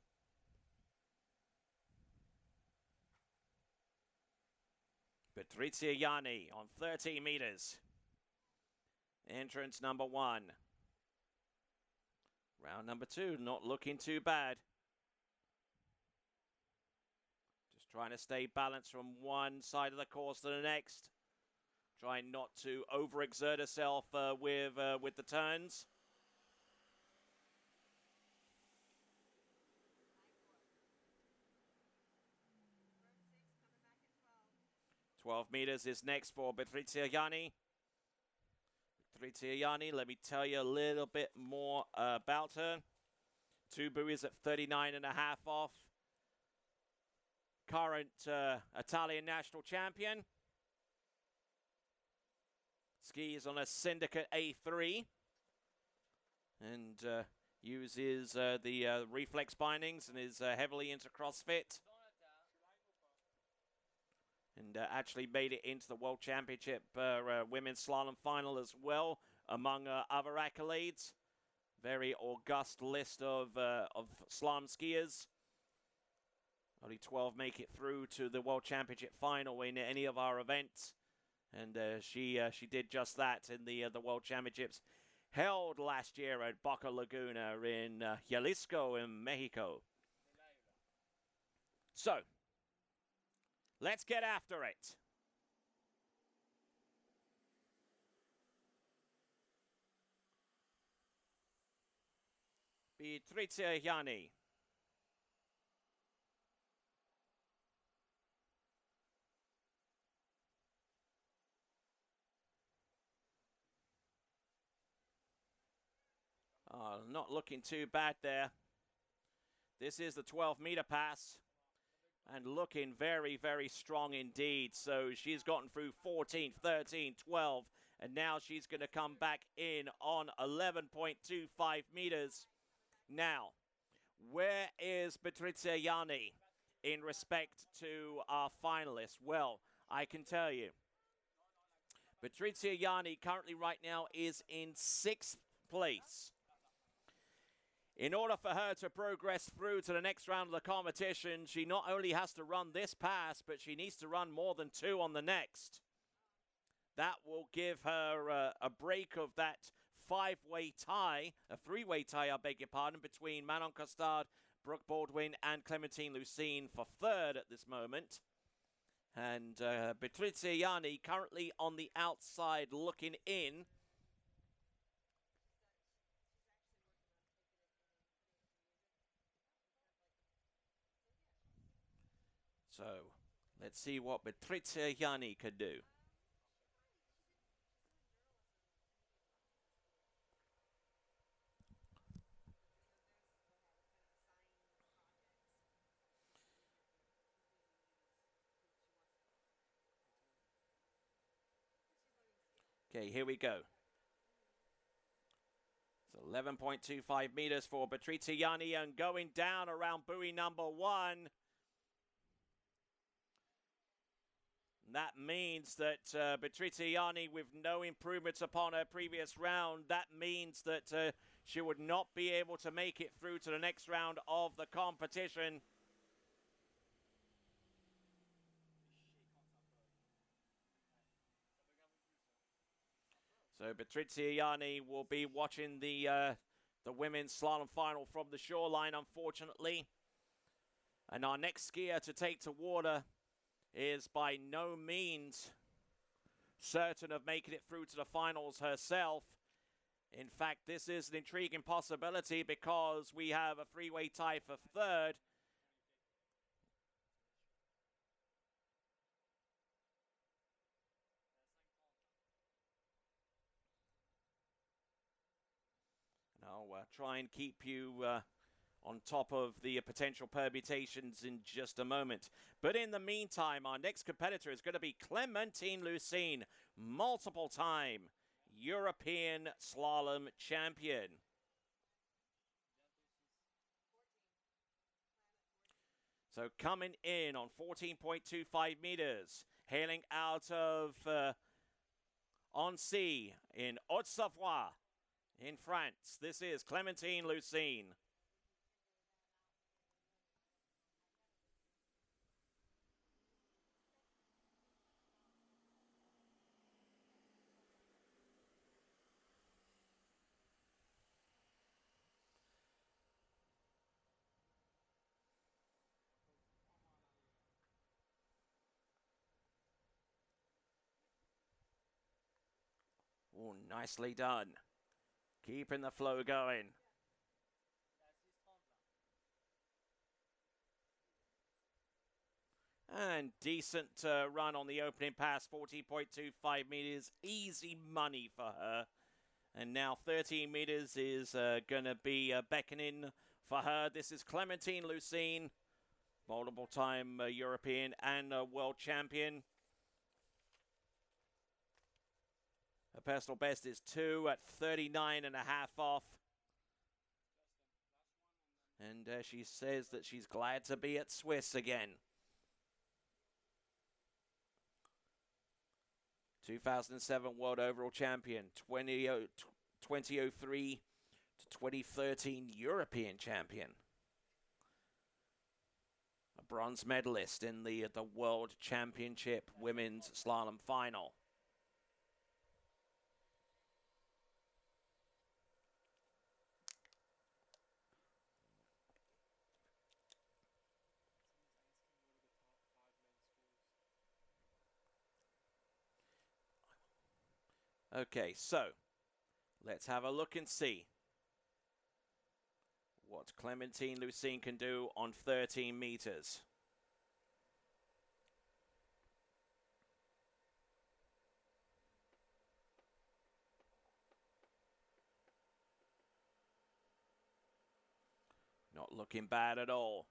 Betritia Yani on 13 meters. Entrance number 1. Round number 2, not looking too bad. Just trying to stay balanced from one side of the course to the next. Trying not to overexert herself with the turns. 12 meters is next for Betritia Yani. Betritia Yani, let me tell you a little bit more about her. 2 buoys at 39.5 off. Current Italian national champion. Skis on a Syndicate A3. And uses the reflex bindings and is heavily into CrossFit. And actually made it into the World Championship Women's Slalom Final as well, among other accolades. Very august list of slalom skiers. Only 12 make it through to the World Championship Final in any of our events. And she did just that in the World Championships held last year at Boca Laguna in Jalisco in Mexico. So, let's get after it. Betritia Yani. Not looking too bad there. This is the 12-meter pass. And looking very, very strong indeed. So she's gotten through 14, 13, 12. And now she's going to come back in on 11.25 meters. Now, where is Betritia Yani in respect to our finalists? Well, I can tell you. Betritia Yani currently right now is in 6th place. In order for her to progress through to the next round of the competition, she not only has to run this pass, but she needs to run more than 2 on the next. That will give her a break of that 5-way tie, a 3-way tie, I beg your pardon, between Manon Castard, Brooke Baldwin, and Clementine Lucine for 3rd at this moment. And Betritia Yani currently on the outside looking in. So, let's see what Betritia Yani could do. Okay, here we go. It's 11.25 meters for Betritia Yani and going down around buoy number 1. That means that Betritia Yani, with no improvements upon her previous round, that means that she would not be able to make it through to the next round of the competition. So Betritia Yani will be watching the women's slalom final from the shoreline, unfortunately. And our next skier to take to water is by no means certain of making it through to the finals herself. In fact, this is an intriguing possibility because we have a 3-way tie for 3rd. And I'll try and keep you on top of the potential permutations in just a moment. But in the meantime, our next competitor is going to be Clementine Lucine, multiple-time European slalom champion. So coming in on 14.25 meters, hailing out of Annecy in Haute-Savoie in France. This is Clementine Lucine. Oh, nicely done. Keeping the flow going. And decent run on the opening pass, 14.25 meters. Easy money for her. And now 13 meters is going to be beckoning for her. This is Clementine Lucine, multiple-time European and world champion. Her personal best is 2 at 39.5 off. And she says that she's glad to be at Swiss again. 2007 World Overall Champion, 2003 to 2013 European Champion. A bronze medalist in the World Championship Women's Slalom Final. Okay, so let's have a look and see what Clementine Lucine can do on 13 meters. Not looking bad at all.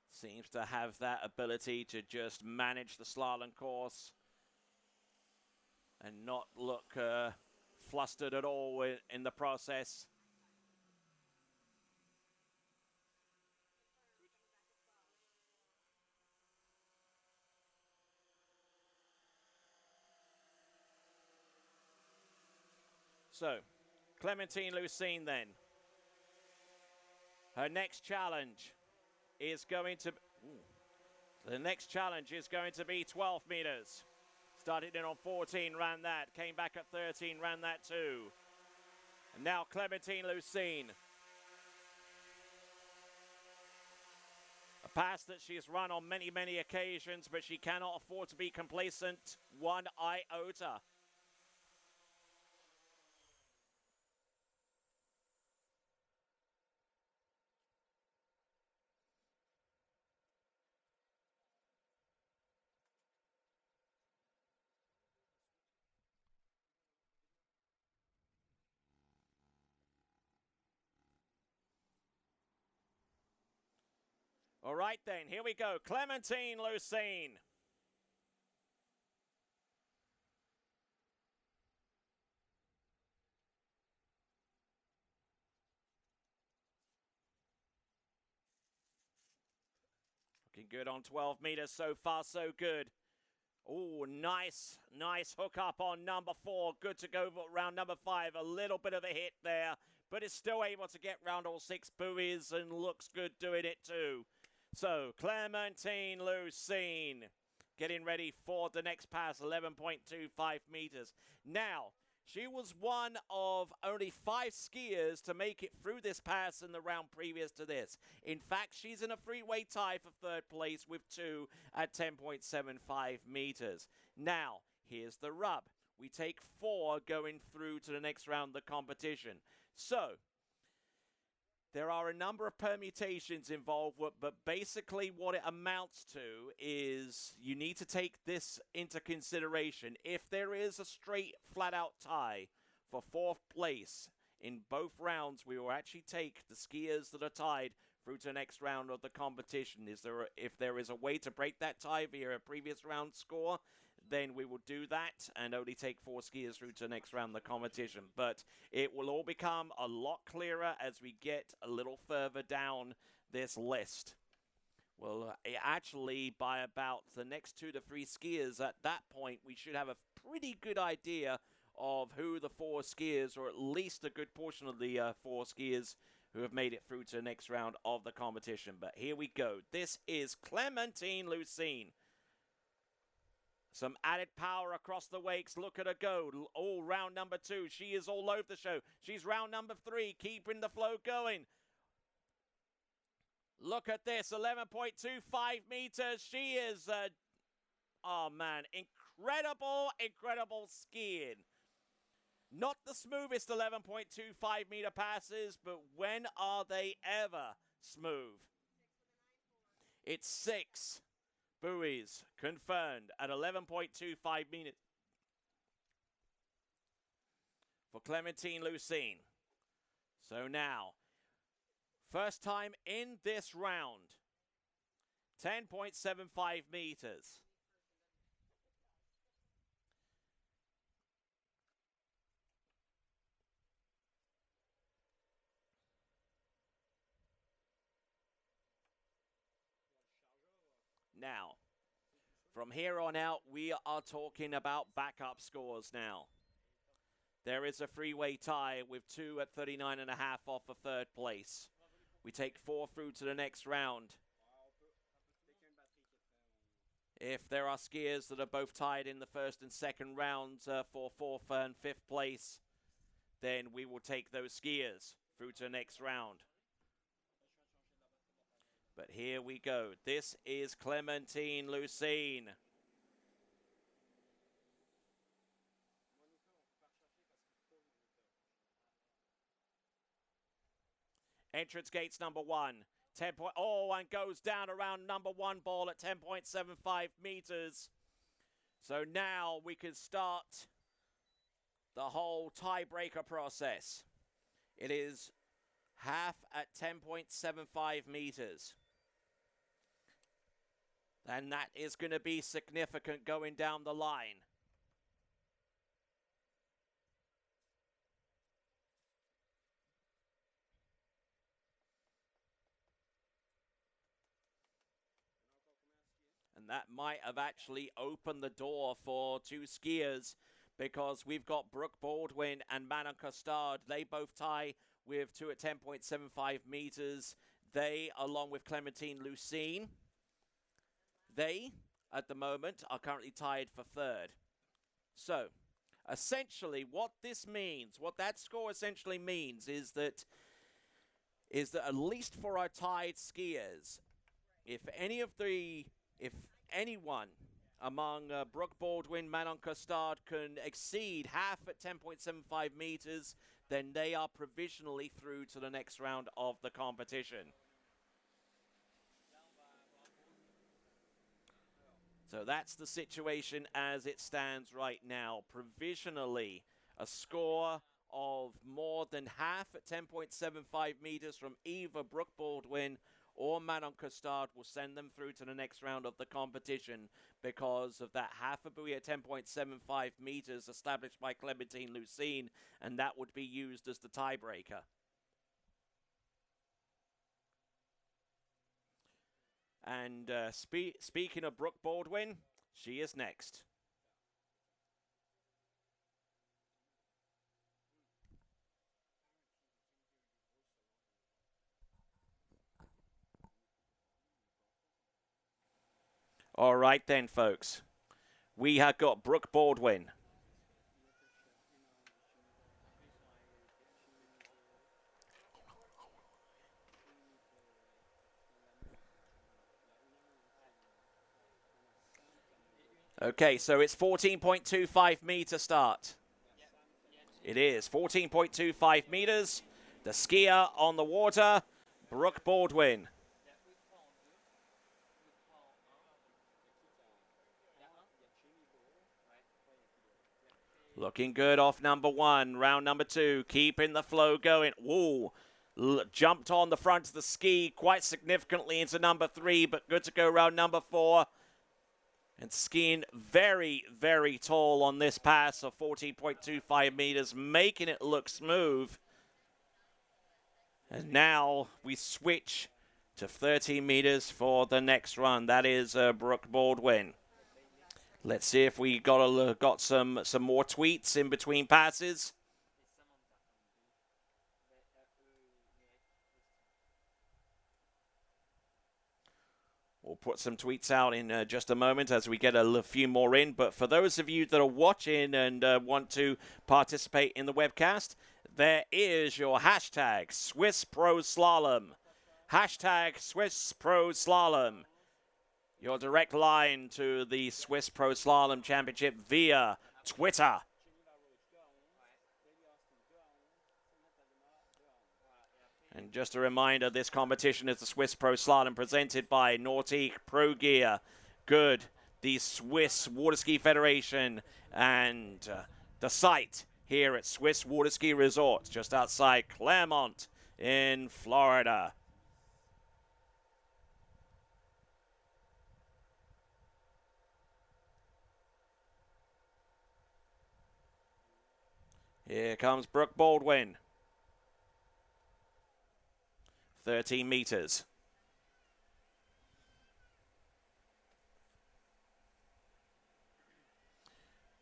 Seems to have that ability to just manage the slalom course and not look flustered at all in the process. So, Clementine Lucine then. Her next challenge is going to... The next challenge is going to be 12 meters. Started in on 14, ran that. Came back at 13, ran that too. And now Clementine Lucine. A pass that she's run on many, many occasions, but she cannot afford to be complacent one iota. All right then, here we go. Clementine Lucine. Looking good on 12 meters so far, so good. Oh, nice hook up on number 4. Good to go round number 5. A little bit of a hit there, but it's still able to get round all 6 buoys and looks good doing it too. So, Clementine Lucine getting ready for the next pass, 11.25 meters. Now, she was one of only 5 skiers to make it through this pass in the round previous to this. In fact, she's in a three-way tie for 3rd place with 2 at 10.75 meters. Now, here's the rub. We take 4 going through to the next round of the competition. So, there are a number of permutations involved, but basically what it amounts to is you need to take this into consideration. If there is a straight, flat-out tie for 4th place in both rounds, we will actually take the skiers that are tied through to the next round of the competition. If there is a way to break that tie via a previous round score, then we will do that and only take 4 skiers through to the next round of the competition. But it will all become a lot clearer as we get a little further down this list. Well, actually, by about the next 2 to 3 skiers, at that point, we should have a pretty good idea of who the 4 skiers, or at least a good portion of the 4 skiers who have made it through to the next round of the competition. But here we go. This is Clementine Lucine. Some added power across the wakes. Look at her go. All round number 2. She is all over the show. She's round number 3, keeping the flow going. Look at this, 11.25 meters. She is, oh man, incredible skiing. Not the smoothest 11.25 meter passes, but when are they ever smooth? It's 6. buoys confirmed at 11.25 minutes for Clementine Lucine. So now, first time in this round, 10.75 meters. Now, from here on out, we are talking about backup scores now. There is a freeway tie with 2 at 39.5 off for third place. We take 4 through to the next round. If there are skiers that are both tied in the first and second rounds for 4th and 5th place, then we will take those skiers through to the next round. But here we go. This is Clementine Lucine. Entrance gates number 1. 10 point, and goes down around number 1 ball at 10.75 meters. So now we can start the whole tiebreaker process. It is half at 10.75 meters. And that is going to be significant going down the line. And that might have actually opened the door for 2 skiers, because we've got Brooke Baldwin and Manon Castard. They both tie with 2 at 10.75 meters. They, along with Clementine Lucine, they, at the moment, are currently tied for 3rd. So, essentially, what this means, what that score essentially means, is that at least for our tied skiers, if anyone among Brooke Baldwin, Manon Castard can exceed half at 10.75 meters, then they are provisionally through to the next round of the competition. So that's the situation as it stands right now. Provisionally, a score of more than half at 10.75 meters from either Brooke Baldwin or Manon Castard will send them through to the next round of the competition, because of that half a buoy at 10.75 meters established by Clementine Lucine, and that would be used as the tiebreaker. And speaking of Brooke Baldwin, she is next. All right then, folks. We have got Brooke Baldwin. Okay, so it's 14.25 meter start. It is 14.25 meters. The skier on the water, Brooke Baldwin. Looking good off number 1. Round number 2, keeping the flow going. Woo! Jumped on the front of the ski quite significantly into number 3, but good to go round number 4. And skiing very, very tall on this pass of 14.25 meters, making it look smooth. And now we switch to 13 meters for the next run. That is Brooke Baldwin. Let's see if we got some more tweets in between passes. We'll put some tweets out in just a moment as we get a few more in. But for those of you that are watching and want to participate in the webcast, there is your hashtag Swiss Pro Slalom. Hashtag Swiss Pro Slalom. Your direct line to the Swiss Pro Slalom Championship via Twitter. And just a reminder, this competition is the Swiss Pro Slalom presented by Nautique Pro Gear. good. The Swiss Water Ski Federation and the site here at Swiss Water Ski Resort, just outside Claremont in Florida. Here comes Brooke Baldwin. 13 meters.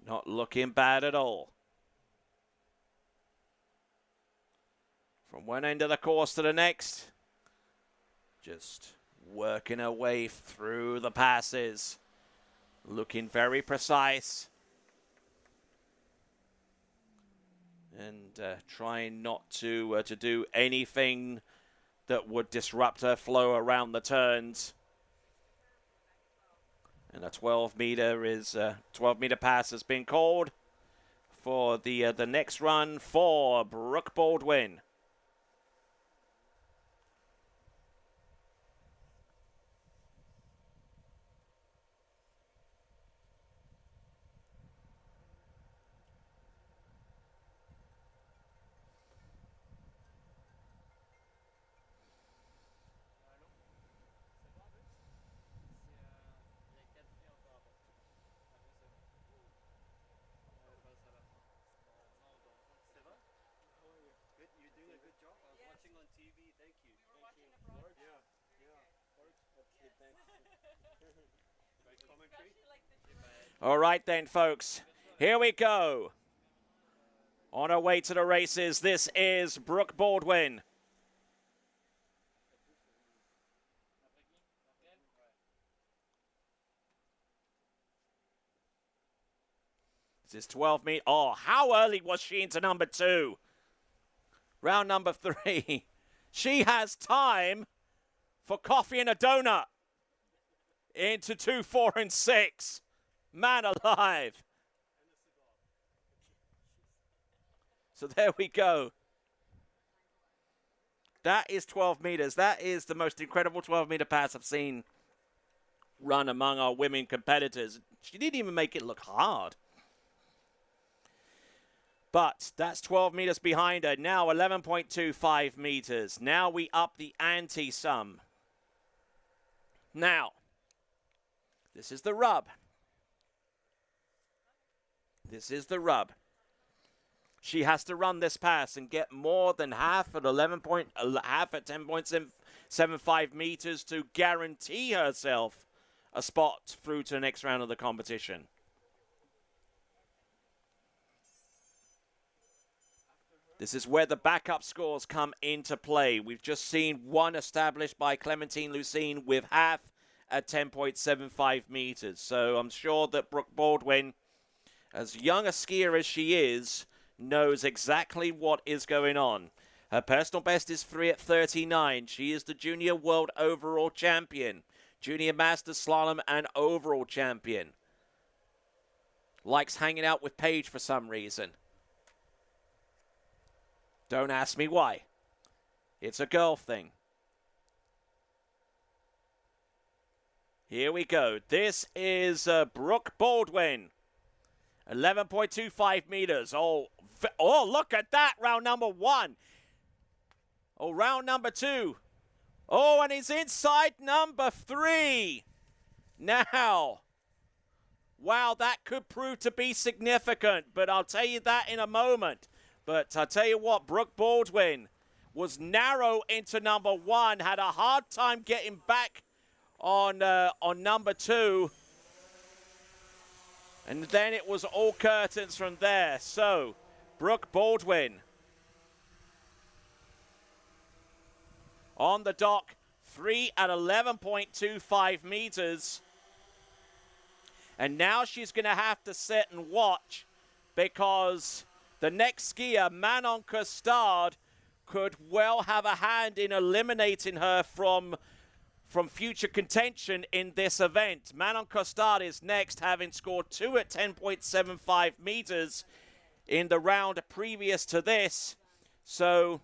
Not looking bad at all. From one end of the course to the next. Just working her way through the passes. Looking very precise. And trying not to do anything that would disrupt her flow around the turns. And a 12-meter pass has been called for the next run for Brooke Baldwin. All right then, folks. Here we go. On our way to the races, this is Brooke Baldwin. This is 12 meters. Oh, how early was she into number 2? Round number 3. She has time for coffee and a donut into 2, 4, and 6. Man alive. So there we go. That is 12 meters. That is the most incredible 12-meter pass I've seen run among our women competitors. She didn't even make it look hard. But that's 12 meters behind her. Now 11.25 meters. Now we up the ante some. Now, this is the rub. This is the rub. She has to run this pass and get more than half at 10.75 meters to guarantee herself a spot through to the next round of the competition. This is where the backup scores come into play. We've just seen one established by Clementine Lucine with half at 10.75 meters. So I'm sure that Brooke Baldwin, as young a skier as she is, knows exactly what is going on. Her personal best is 3 at 39. She is the junior world overall champion, junior master slalom and overall champion. Likes hanging out with Paige for some reason. Don't ask me why. It's a girl thing. Here we go. This is Brooke Baldwin. 11.25 meters. Oh, look at that. Round number 1. Oh, round number 2. Oh, and he's inside number 3. Now, wow, that could prove to be significant, but I'll tell you that in a moment. But I'll tell you what, Brooke Baldwin was narrow into number 1, had a hard time getting back on number 2. And then it was all curtains from there. So, Brooke Baldwin on the dock, 3 at 11.25 meters. And now she's going to have to sit and watch, because the next skier, Manon Castard, could well have a hand in eliminating her from future contention in this event. Manon Castard is next, having scored 2 at 10.75 meters in the round previous to this. So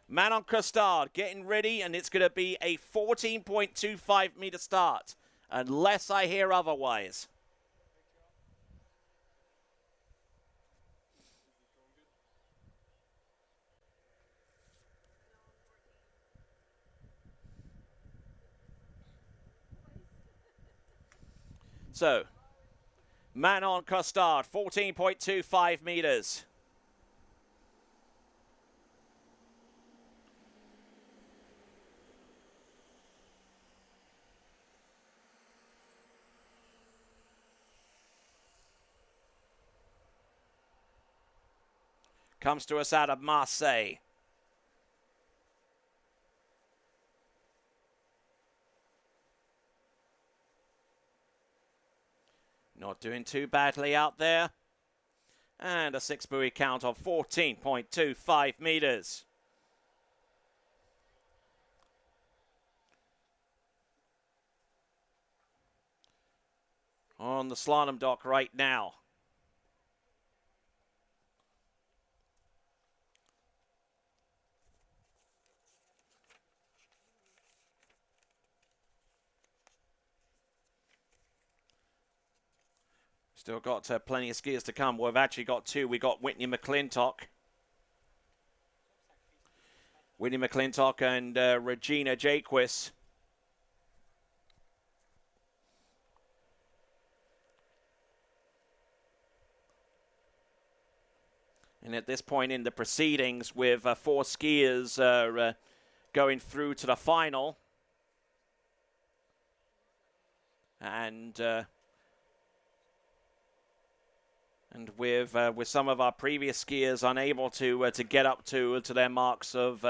Manon Castard getting ready, and it's going to be a 14.25 meter start unless I hear otherwise. So, Manon Castard, 14.25 meters. Comes to us out of Marseille. Not doing too badly out there. And a 6-buoy count of 14.25 meters. On the slalom dock right now. Still got plenty of skiers to come. We've actually got two. We got Whitney Mcclintok. Whitney Mcclintok and Regina Jquis. And at this point in the proceedings, with 4 skiers going through to the final. And with some of our previous skiers unable to get up to their marks of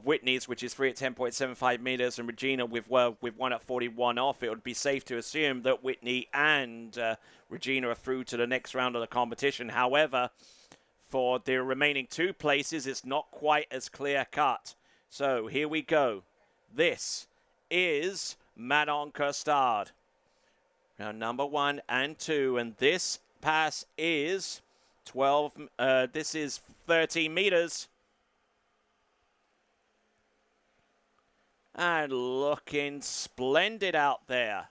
Whitney's, which is 3 at 10.75 meters, and Regina with 1 at 41 off, it would be safe to assume that Whitney and Regina are through to the next round of the competition. However, for the remaining 2 places, it's not quite as clear cut. So here we go. This is Manon Castard, round number 1 and 2, and this pass is 13 meters. And looking splendid out there.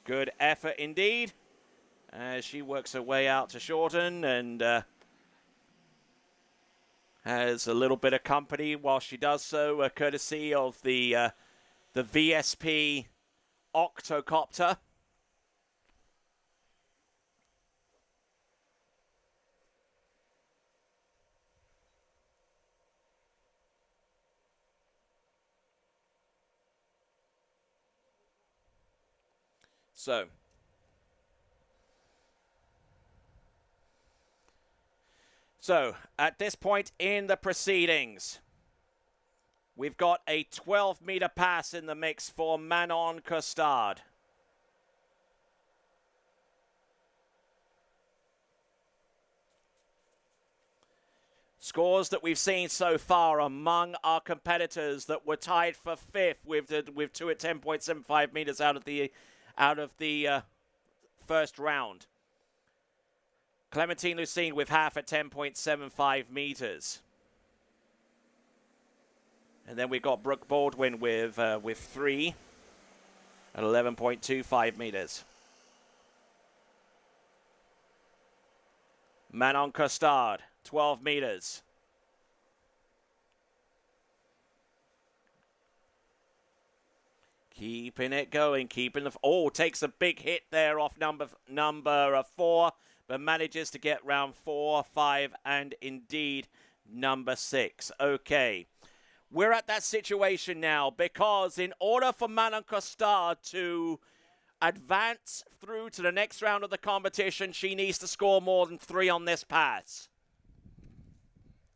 Good effort indeed. As she works her way out to shorten and has a little bit of company while she does so, courtesy of the VSP Octocopter. So, at this point in the proceedings, we've got a 12-meter pass in the mix for Manon Castard. Scores that we've seen so far among our competitors that were tied for 5th with 2 at 10.75 meters out of the first round. Clementine Lucine with half at 10.75 meters. And then we've got Brooke Baldwin with 3 at 11.25 meters. Manon Castard, 12 meters. Keeping it going, takes a big hit there off number 4, but manages to get round 4, 5, and indeed number 6. Okay, we're at that situation now because in order for Manon Castard to advance through to the next round of the competition, she needs to score more than 3 on this pass.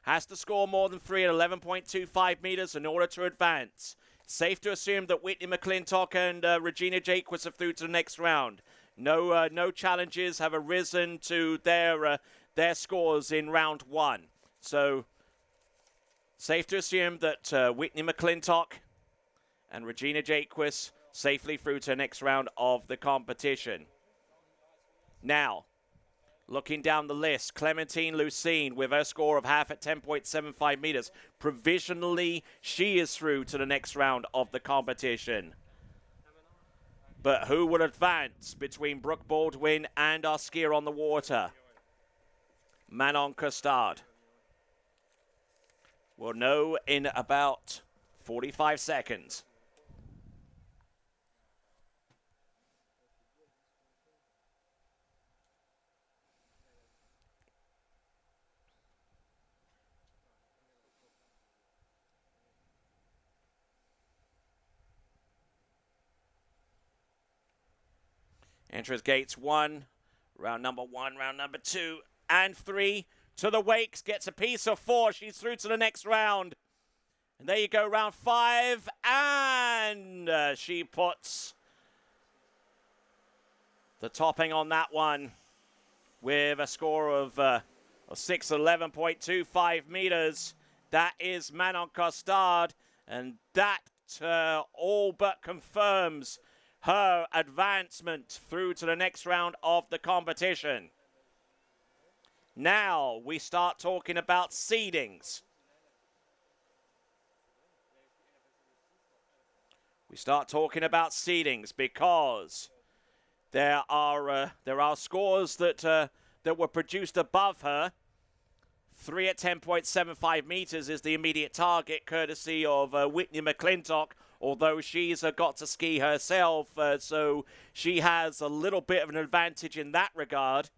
Has to score more than 3 at 11.25 meters in order to advance. Safe to assume that Whitney Mcclintok and Regina Jquis are through to the next round. No challenges have arisen to their scores in round 1. So, safe to assume that Whitney Mcclintok and Regina Jquis safely through to the next round of the competition. Now, looking down the list, Clementine Lucine with her score of half at 10.75 meters. Provisionally, she is through to the next round of the competition. But who will advance between Brooke Baldwin and our skier on the water? Manon Castard. We'll know in about 45 seconds. Enters gates 1, round number 1, round number 2, and 3. To the wakes, gets a piece of 4. She's through to the next round. And there you go, round 5, and she puts the topping on that one with a score of 6:11.25 meters. That is Manon Castard, and that all but confirms her advancement through to the next round of the competition. Now we start talking about seedings. We start talking about seedings because there are scores that were produced above her. 3 at 10.75 meters is the immediate target, courtesy of Whitney Mcclintok. Although she's got to ski herself, so she has a little bit of an advantage in that regard.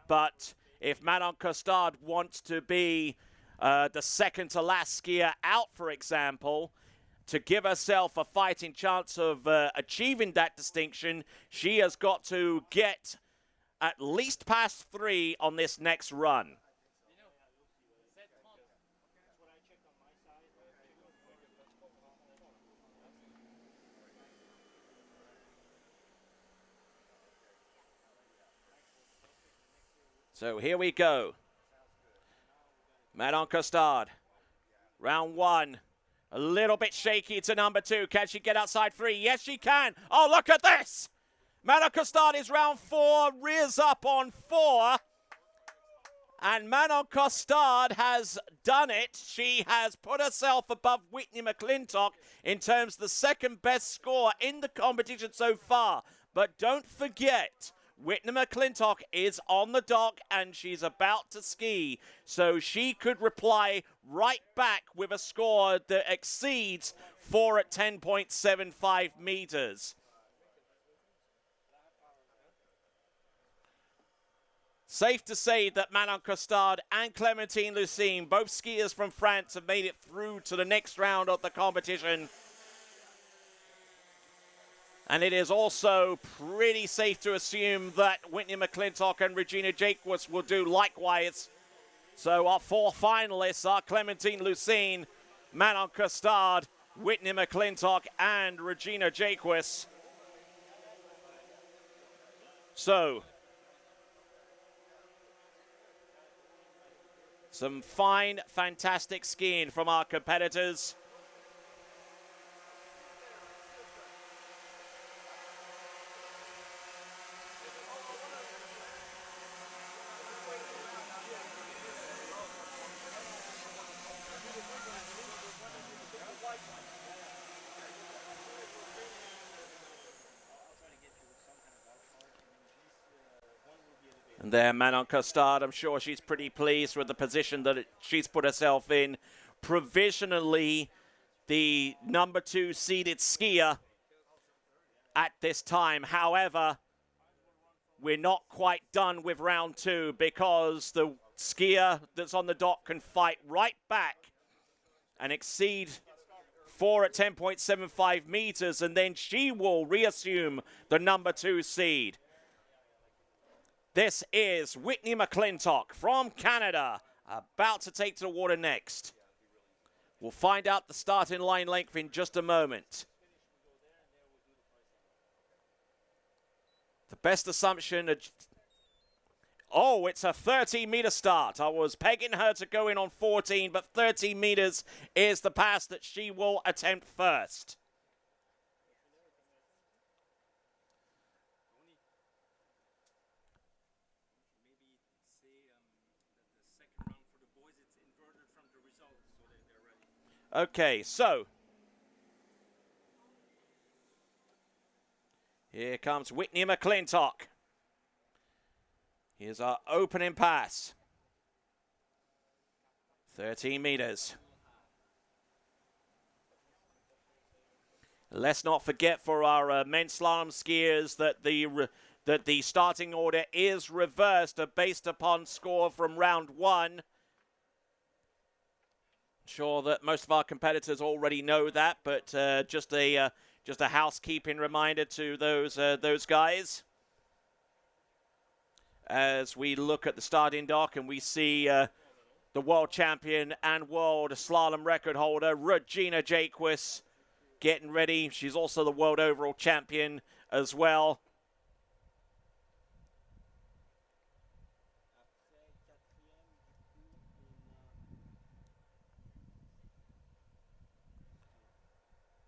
But if Manon Castard wants to be the second to last skier out, for example, to give herself a fighting chance of achieving that distinction, she has got to get at least past 3 on this next run. So here we go. Manon Castard, round 1. A little bit shaky to number 2. Can she get outside 3? Yes, she can. Oh, look at this. Manon Castard is round 4, rears up on 4. And Manon Castard has done it. She has put herself above Whitney Mcclintok in terms of the second best score in the competition so far. But don't forget, Whitney Mcclintok is on the dock and she's about to ski, so she could reply right back with a score that exceeds 4 at 10.75 meters. Safe to say that Manon Castard and Clementine Lucine, both skiers from France, have made it through to the next round of the competition. And it is also pretty safe to assume that Whitney Mcclintok and Regina Jquis will do likewise. So our 4 finalists are Clementine Lucine, Manon Castard, Whitney Mcclintok, and Regina Jquis. So, some fine, fantastic skiing from our competitors. And there, Manon Castard, I'm sure she's pretty pleased with the position that she's put herself in. Provisionally, the number 2 seeded skier at this time. However, we're not quite done with round 2 because the skier that's on the dock can fight right back and exceed 4 at 10.75 meters, and then she will reassume the number 2 seed. This is Whitney Mcclintok from Canada, about to take to the water next. We'll find out the starting line length in just a moment. The best assumption, oh, it's a 30-meter start. I was pegging her to go in on 14, but 13 meters is the pass that she will attempt first. Okay, so Here comes Whitney Mcclintok. Here's our opening pass. 13 meters. Let's not forget for our men's slalom skiers that the starting order is reversed based upon score from round 1. Sure that most of our competitors already know that, but just a housekeeping reminder to those guys. As we look at the starting dock and we see the world champion and world slalom record holder Regina Jquis getting ready. She's also the world overall champion as well.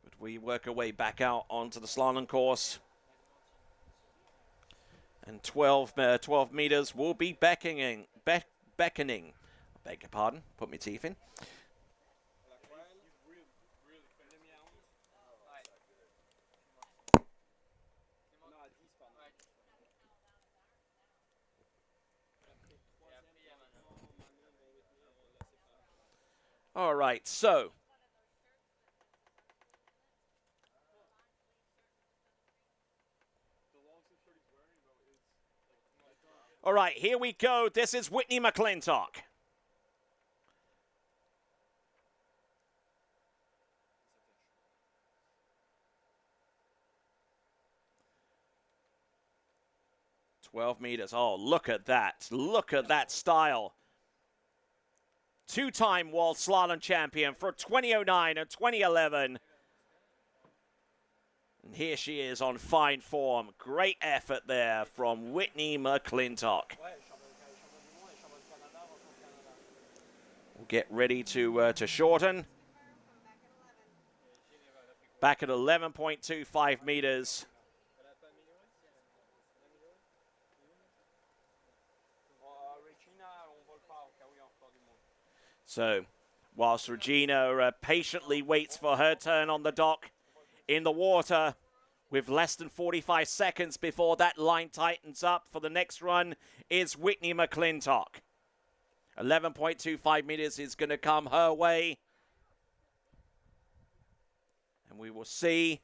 But we work our way back out onto the slalom course. And 12 meters will be beckoning. I beg your pardon. Put my teeth in. All right, so all right, here we go. This is Whitney Mcclintok. $12 meters. Oh, look at that. Look at that style. Two-time world slalom champion for 2009 and 2011. And here she is on fine form. Great effort there from Whitney Mcclintok. We'll get ready to shorten. Back at 11.25 meters. So, whilst Regina patiently waits for her turn on the dock in the water, with less than 45 seconds before that line tightens up for the next run, is Whitney Mcclintok. 11.25 meters is going to come her way. And we will see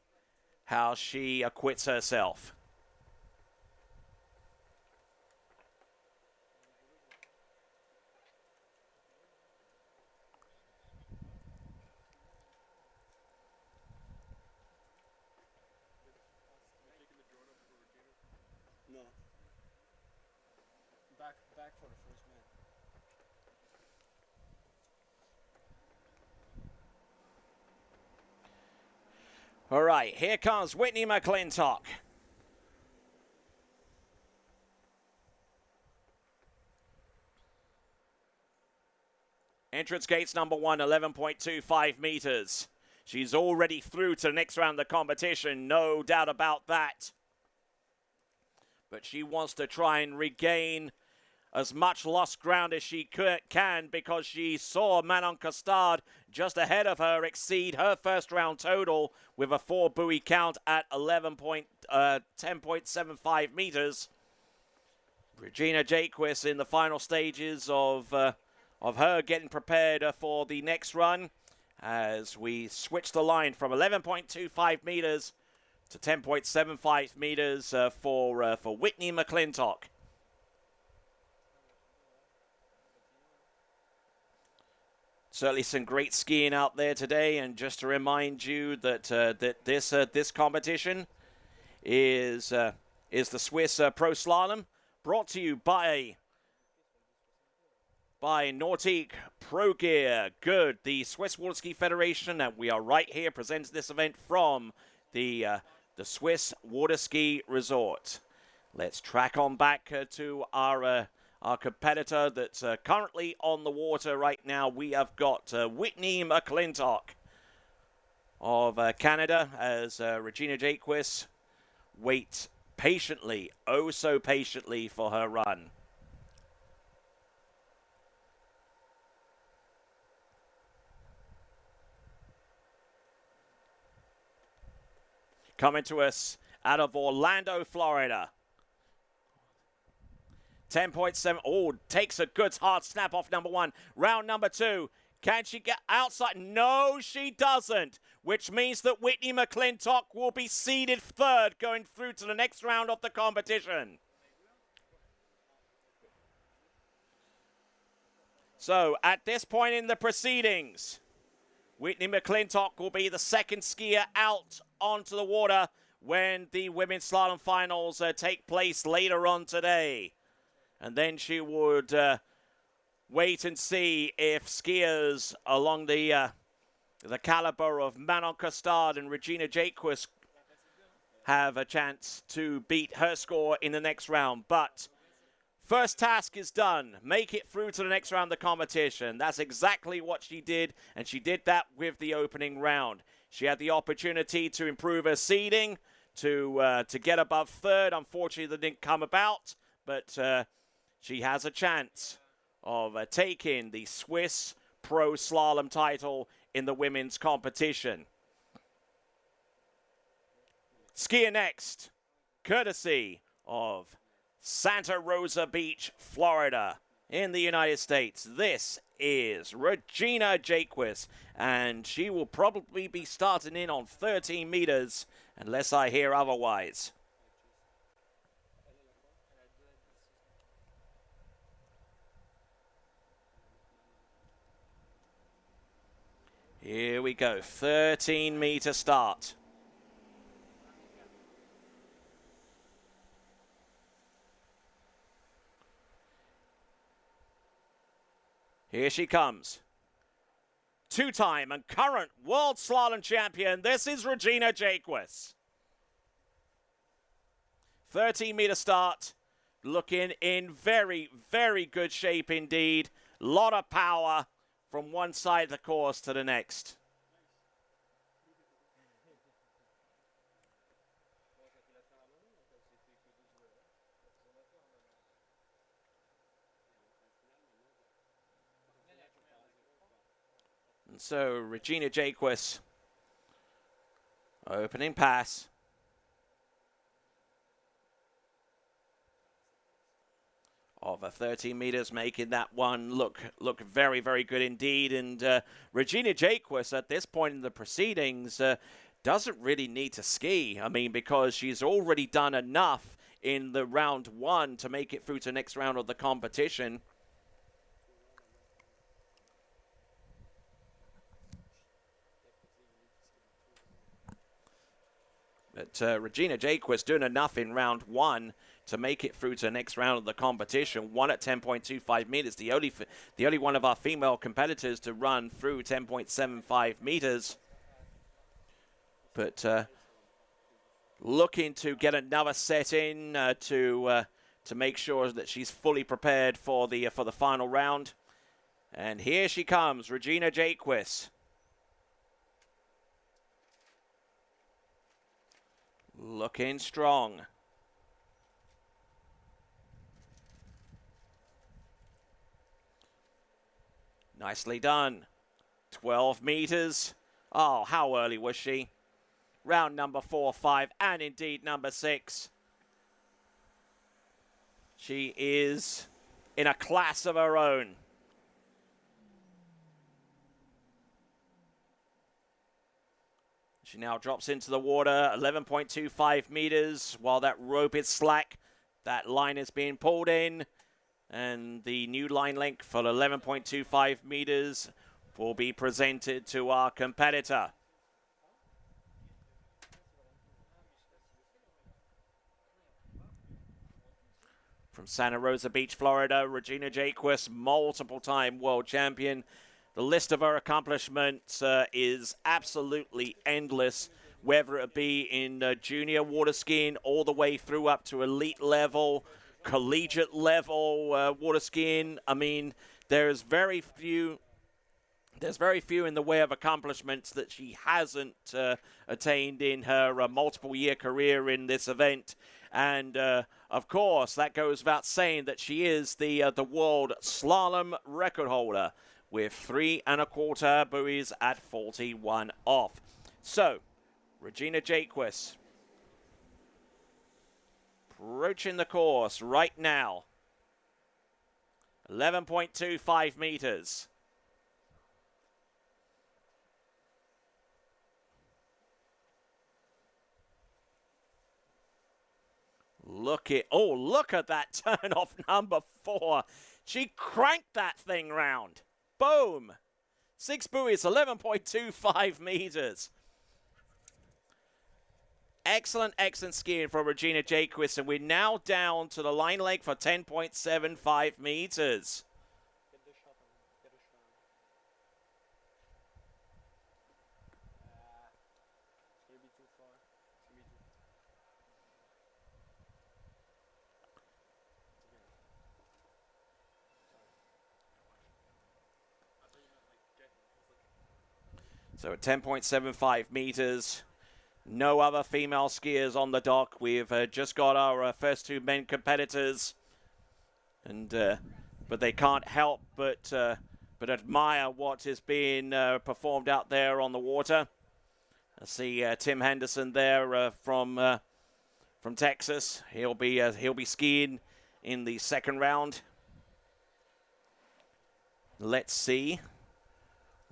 how she acquits herself. Back for the first man. All right, here comes Whitney Mcclintok. Entrance gates number 1, 11.25 meters. She's already through to the next round of the competition, no doubt about that. But she wants to try and regain as much lost ground as she can, because she saw Manon Castard just ahead of her exceed her first round total with a 4 buoy count at 10.75 meters. Regina Jquis in the final stages of her getting prepared for the next run, as we switch the line from 11.25 meters to 10.75 meters for Whitney Mcclintok. Certainly some great skiing out there today, and just to remind you that this competition is the Swiss Pro Slalom, brought to you by Nautique Pro Gear. Good, the Swiss Water Ski Federation, and we are right here presenting this event from the Swiss Water Ski Resort. Let's track on back to our competitor that's currently on the water right now. We have got Whitney Mcclintok of Canada, as Regina Jquis waits patiently, oh so patiently, for her run. Coming to us out of Orlando, Florida. 10.7. Oh, takes a good hard snap off number 1. Round number 2. Can she get outside? No, she doesn't. Which means that Whitney Mcclintok will be seeded 3rd going through to the next round of the competition. So, at this point in the proceedings, Whitney Mcclintok will be the 2nd skier out onto the water when the women's slalom finals take place later on today. And then she would wait and see if skiers along the caliber of Manon Castard and Regina Jquis have a chance to beat her score in the next round. But first task is done. Make it through to the next round of the competition. That's exactly what she did, and she did that with the opening round. She had the opportunity to improve her seeding, to get above 3rd. Unfortunately, that didn't come about, but she has a chance of taking the Swiss Pro Slalom title in the women's competition. Skier next, courtesy of Santa Rosa Beach, Florida, in the United States. This is Regina Jquis, and she will probably be starting in on 13 meters, unless I hear otherwise. Here we go, 13-meter start. Here she comes. 2-time and current world slalom champion, this is Regina Jquis. 13-meter start, looking in very, very good shape indeed. Lot of power from one side of the course to the next. And so Regina Jquis, opening pass. Of 13 meters, making that one look very, very good indeed. And Regina Jquis, at this point in the proceedings, doesn't really need to ski. I mean, because she's already done enough in the round 1 to make it through to the next round of the competition. But Regina Jquis doing enough in round 1 to make it through to the next round of the competition. 1 at 10.25 meters. The only one of our female competitors to run through 10.75 meters. But looking to get another set in to make sure that she's fully prepared for the final round. And here she comes, Regina Jquis. Looking strong. Nicely done. 12 meters. Oh, how early was she? Round number 4, 5, and indeed number 6. She is in a class of her own. She now drops into the water, 11.25 meters. While that rope is slack, that line is being pulled in. And the new line length for 11.25 meters will be presented to our competitor. From Santa Rosa Beach, Florida, Regina Jquis, multiple-time world champion. The list of her accomplishments is absolutely endless, whether it be in junior water skiing all the way through up to elite level, collegiate level water skiing. I mean, there's very few in the way of accomplishments that she hasn't attained in her multiple-year career in this event. And, of course, that goes without saying that she is the world slalom record holder with 3 1/4 buoys at 41 off. So, Regina Jquis approaching the course right now. 11.25 meters. Look at that turn off number 4. She cranked that thing round. Boom. 6 buoys, 11.25 meters. Excellent skiing from Regina Jquis, and we're now down to the line leg for 10.75 meters. Get the shot on. Get a shot on. It's gonna be too far. It's gonna be too far. So at 10.75 meters, no other female skiers on the dock. We've just got our first 2 men competitors, and but they can't help but admire what is being performed out there on the water. I see Tim Henderson there from Texas. He'll be skiing in the second round. Let's see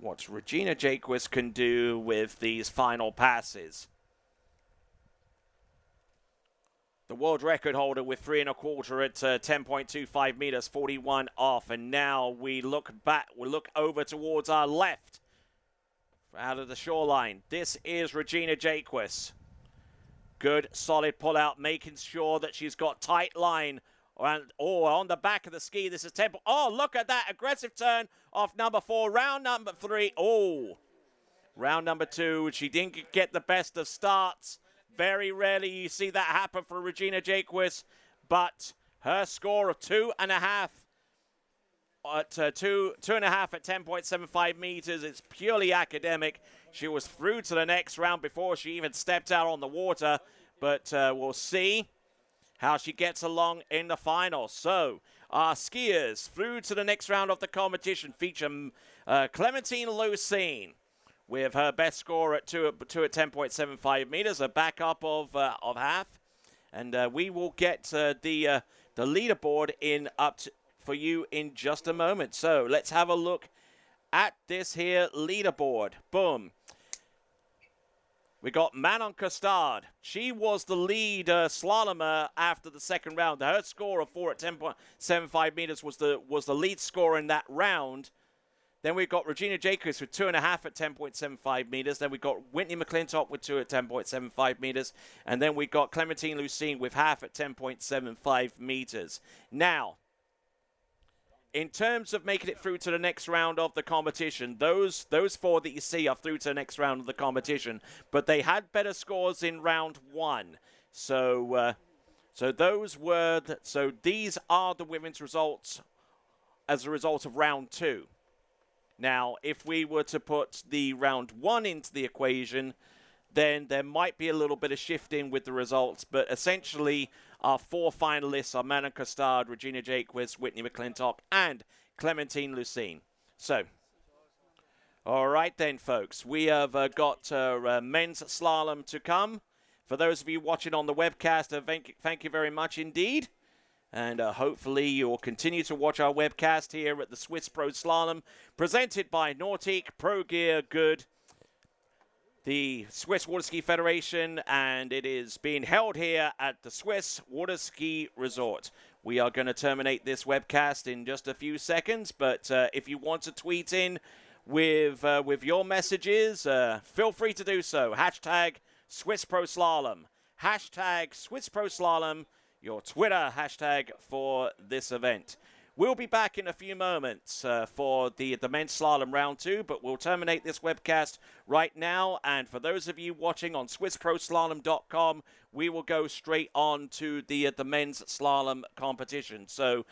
what Regina Jquis can do with these final passes. The world record holder with 3 1/4 at 10.25 meters, 41 off. And now we look back, we look over towards our left out of the shoreline. This is Regina Jquis. Good, solid pull out, making sure that she's got tight line. And, on the back of the ski, this is Temple. Oh, look at that aggressive turn off number 4. Round number 3. Round number 2. She didn't get the best of starts. Very rarely you see that happen for Regina Jquis. But her score of 2.5 at 2.5 at 10.75 meters. It's purely academic. She was through to the next round before she even stepped out on the water. But we'll see how she gets along in the final. So, our skiers through to the next round of the competition feature Clementine Lucine with her best score at 2 at 10.75 meters, a backup of half. And we will get the leaderboard in for you in just a moment. So, let's have a look at this here leaderboard. Boom. We got Manon Castard. She was the lead slalomer after the second round. Her score of 4 at 10.75 meters was the lead score in that round. Then we've got Regina Jquis with 2.5 at 10.75 meters. Then we've got Whitney Mcclintok with 2 at 10.75 meters. And then we've got Clementine Lucine with half at 10.75 meters. Now, in terms of making it through to the next round of the competition, those 4 that you see are through to the next round of the competition, but they had better scores in round 1. So these are the women's results as a result of round 2. Now, if we were to put the round 1 into the equation, then there might be a little bit of shifting with the results, but essentially our 4 finalists are Manon Castard, Regina Jquis, Whitney Mcclintok, and Clementine Lucine. So, all right then, folks. We have got men's slalom to come. For those of you watching on the webcast, thank you very much indeed. And hopefully you'll continue to watch our webcast here at the Swiss Pro Slalom, presented by Nautic, Pro Gear Good, the Swiss Water Ski Federation, and it is being held here at the Swiss Water Ski Resort. We are going to terminate this webcast in just a few seconds, but if you want to tweet in with your messages, feel free to do so. Hashtag Swiss Pro Slalom. Hashtag Swiss Pro Slalom, your Twitter hashtag for this event. We'll be back in a few moments for the men's slalom round 2, but we'll terminate this webcast right now. And for those of you watching on SwissProSlalom.com, we will go straight on to the men's slalom competition. So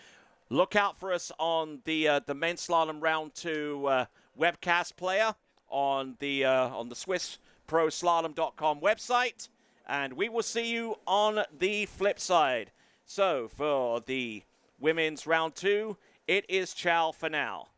look out for us on the men's slalom round 2 webcast player on the SwissProSlalom.com website, and we will see you on the flip side. So for the women's round 2, it is ciao for now.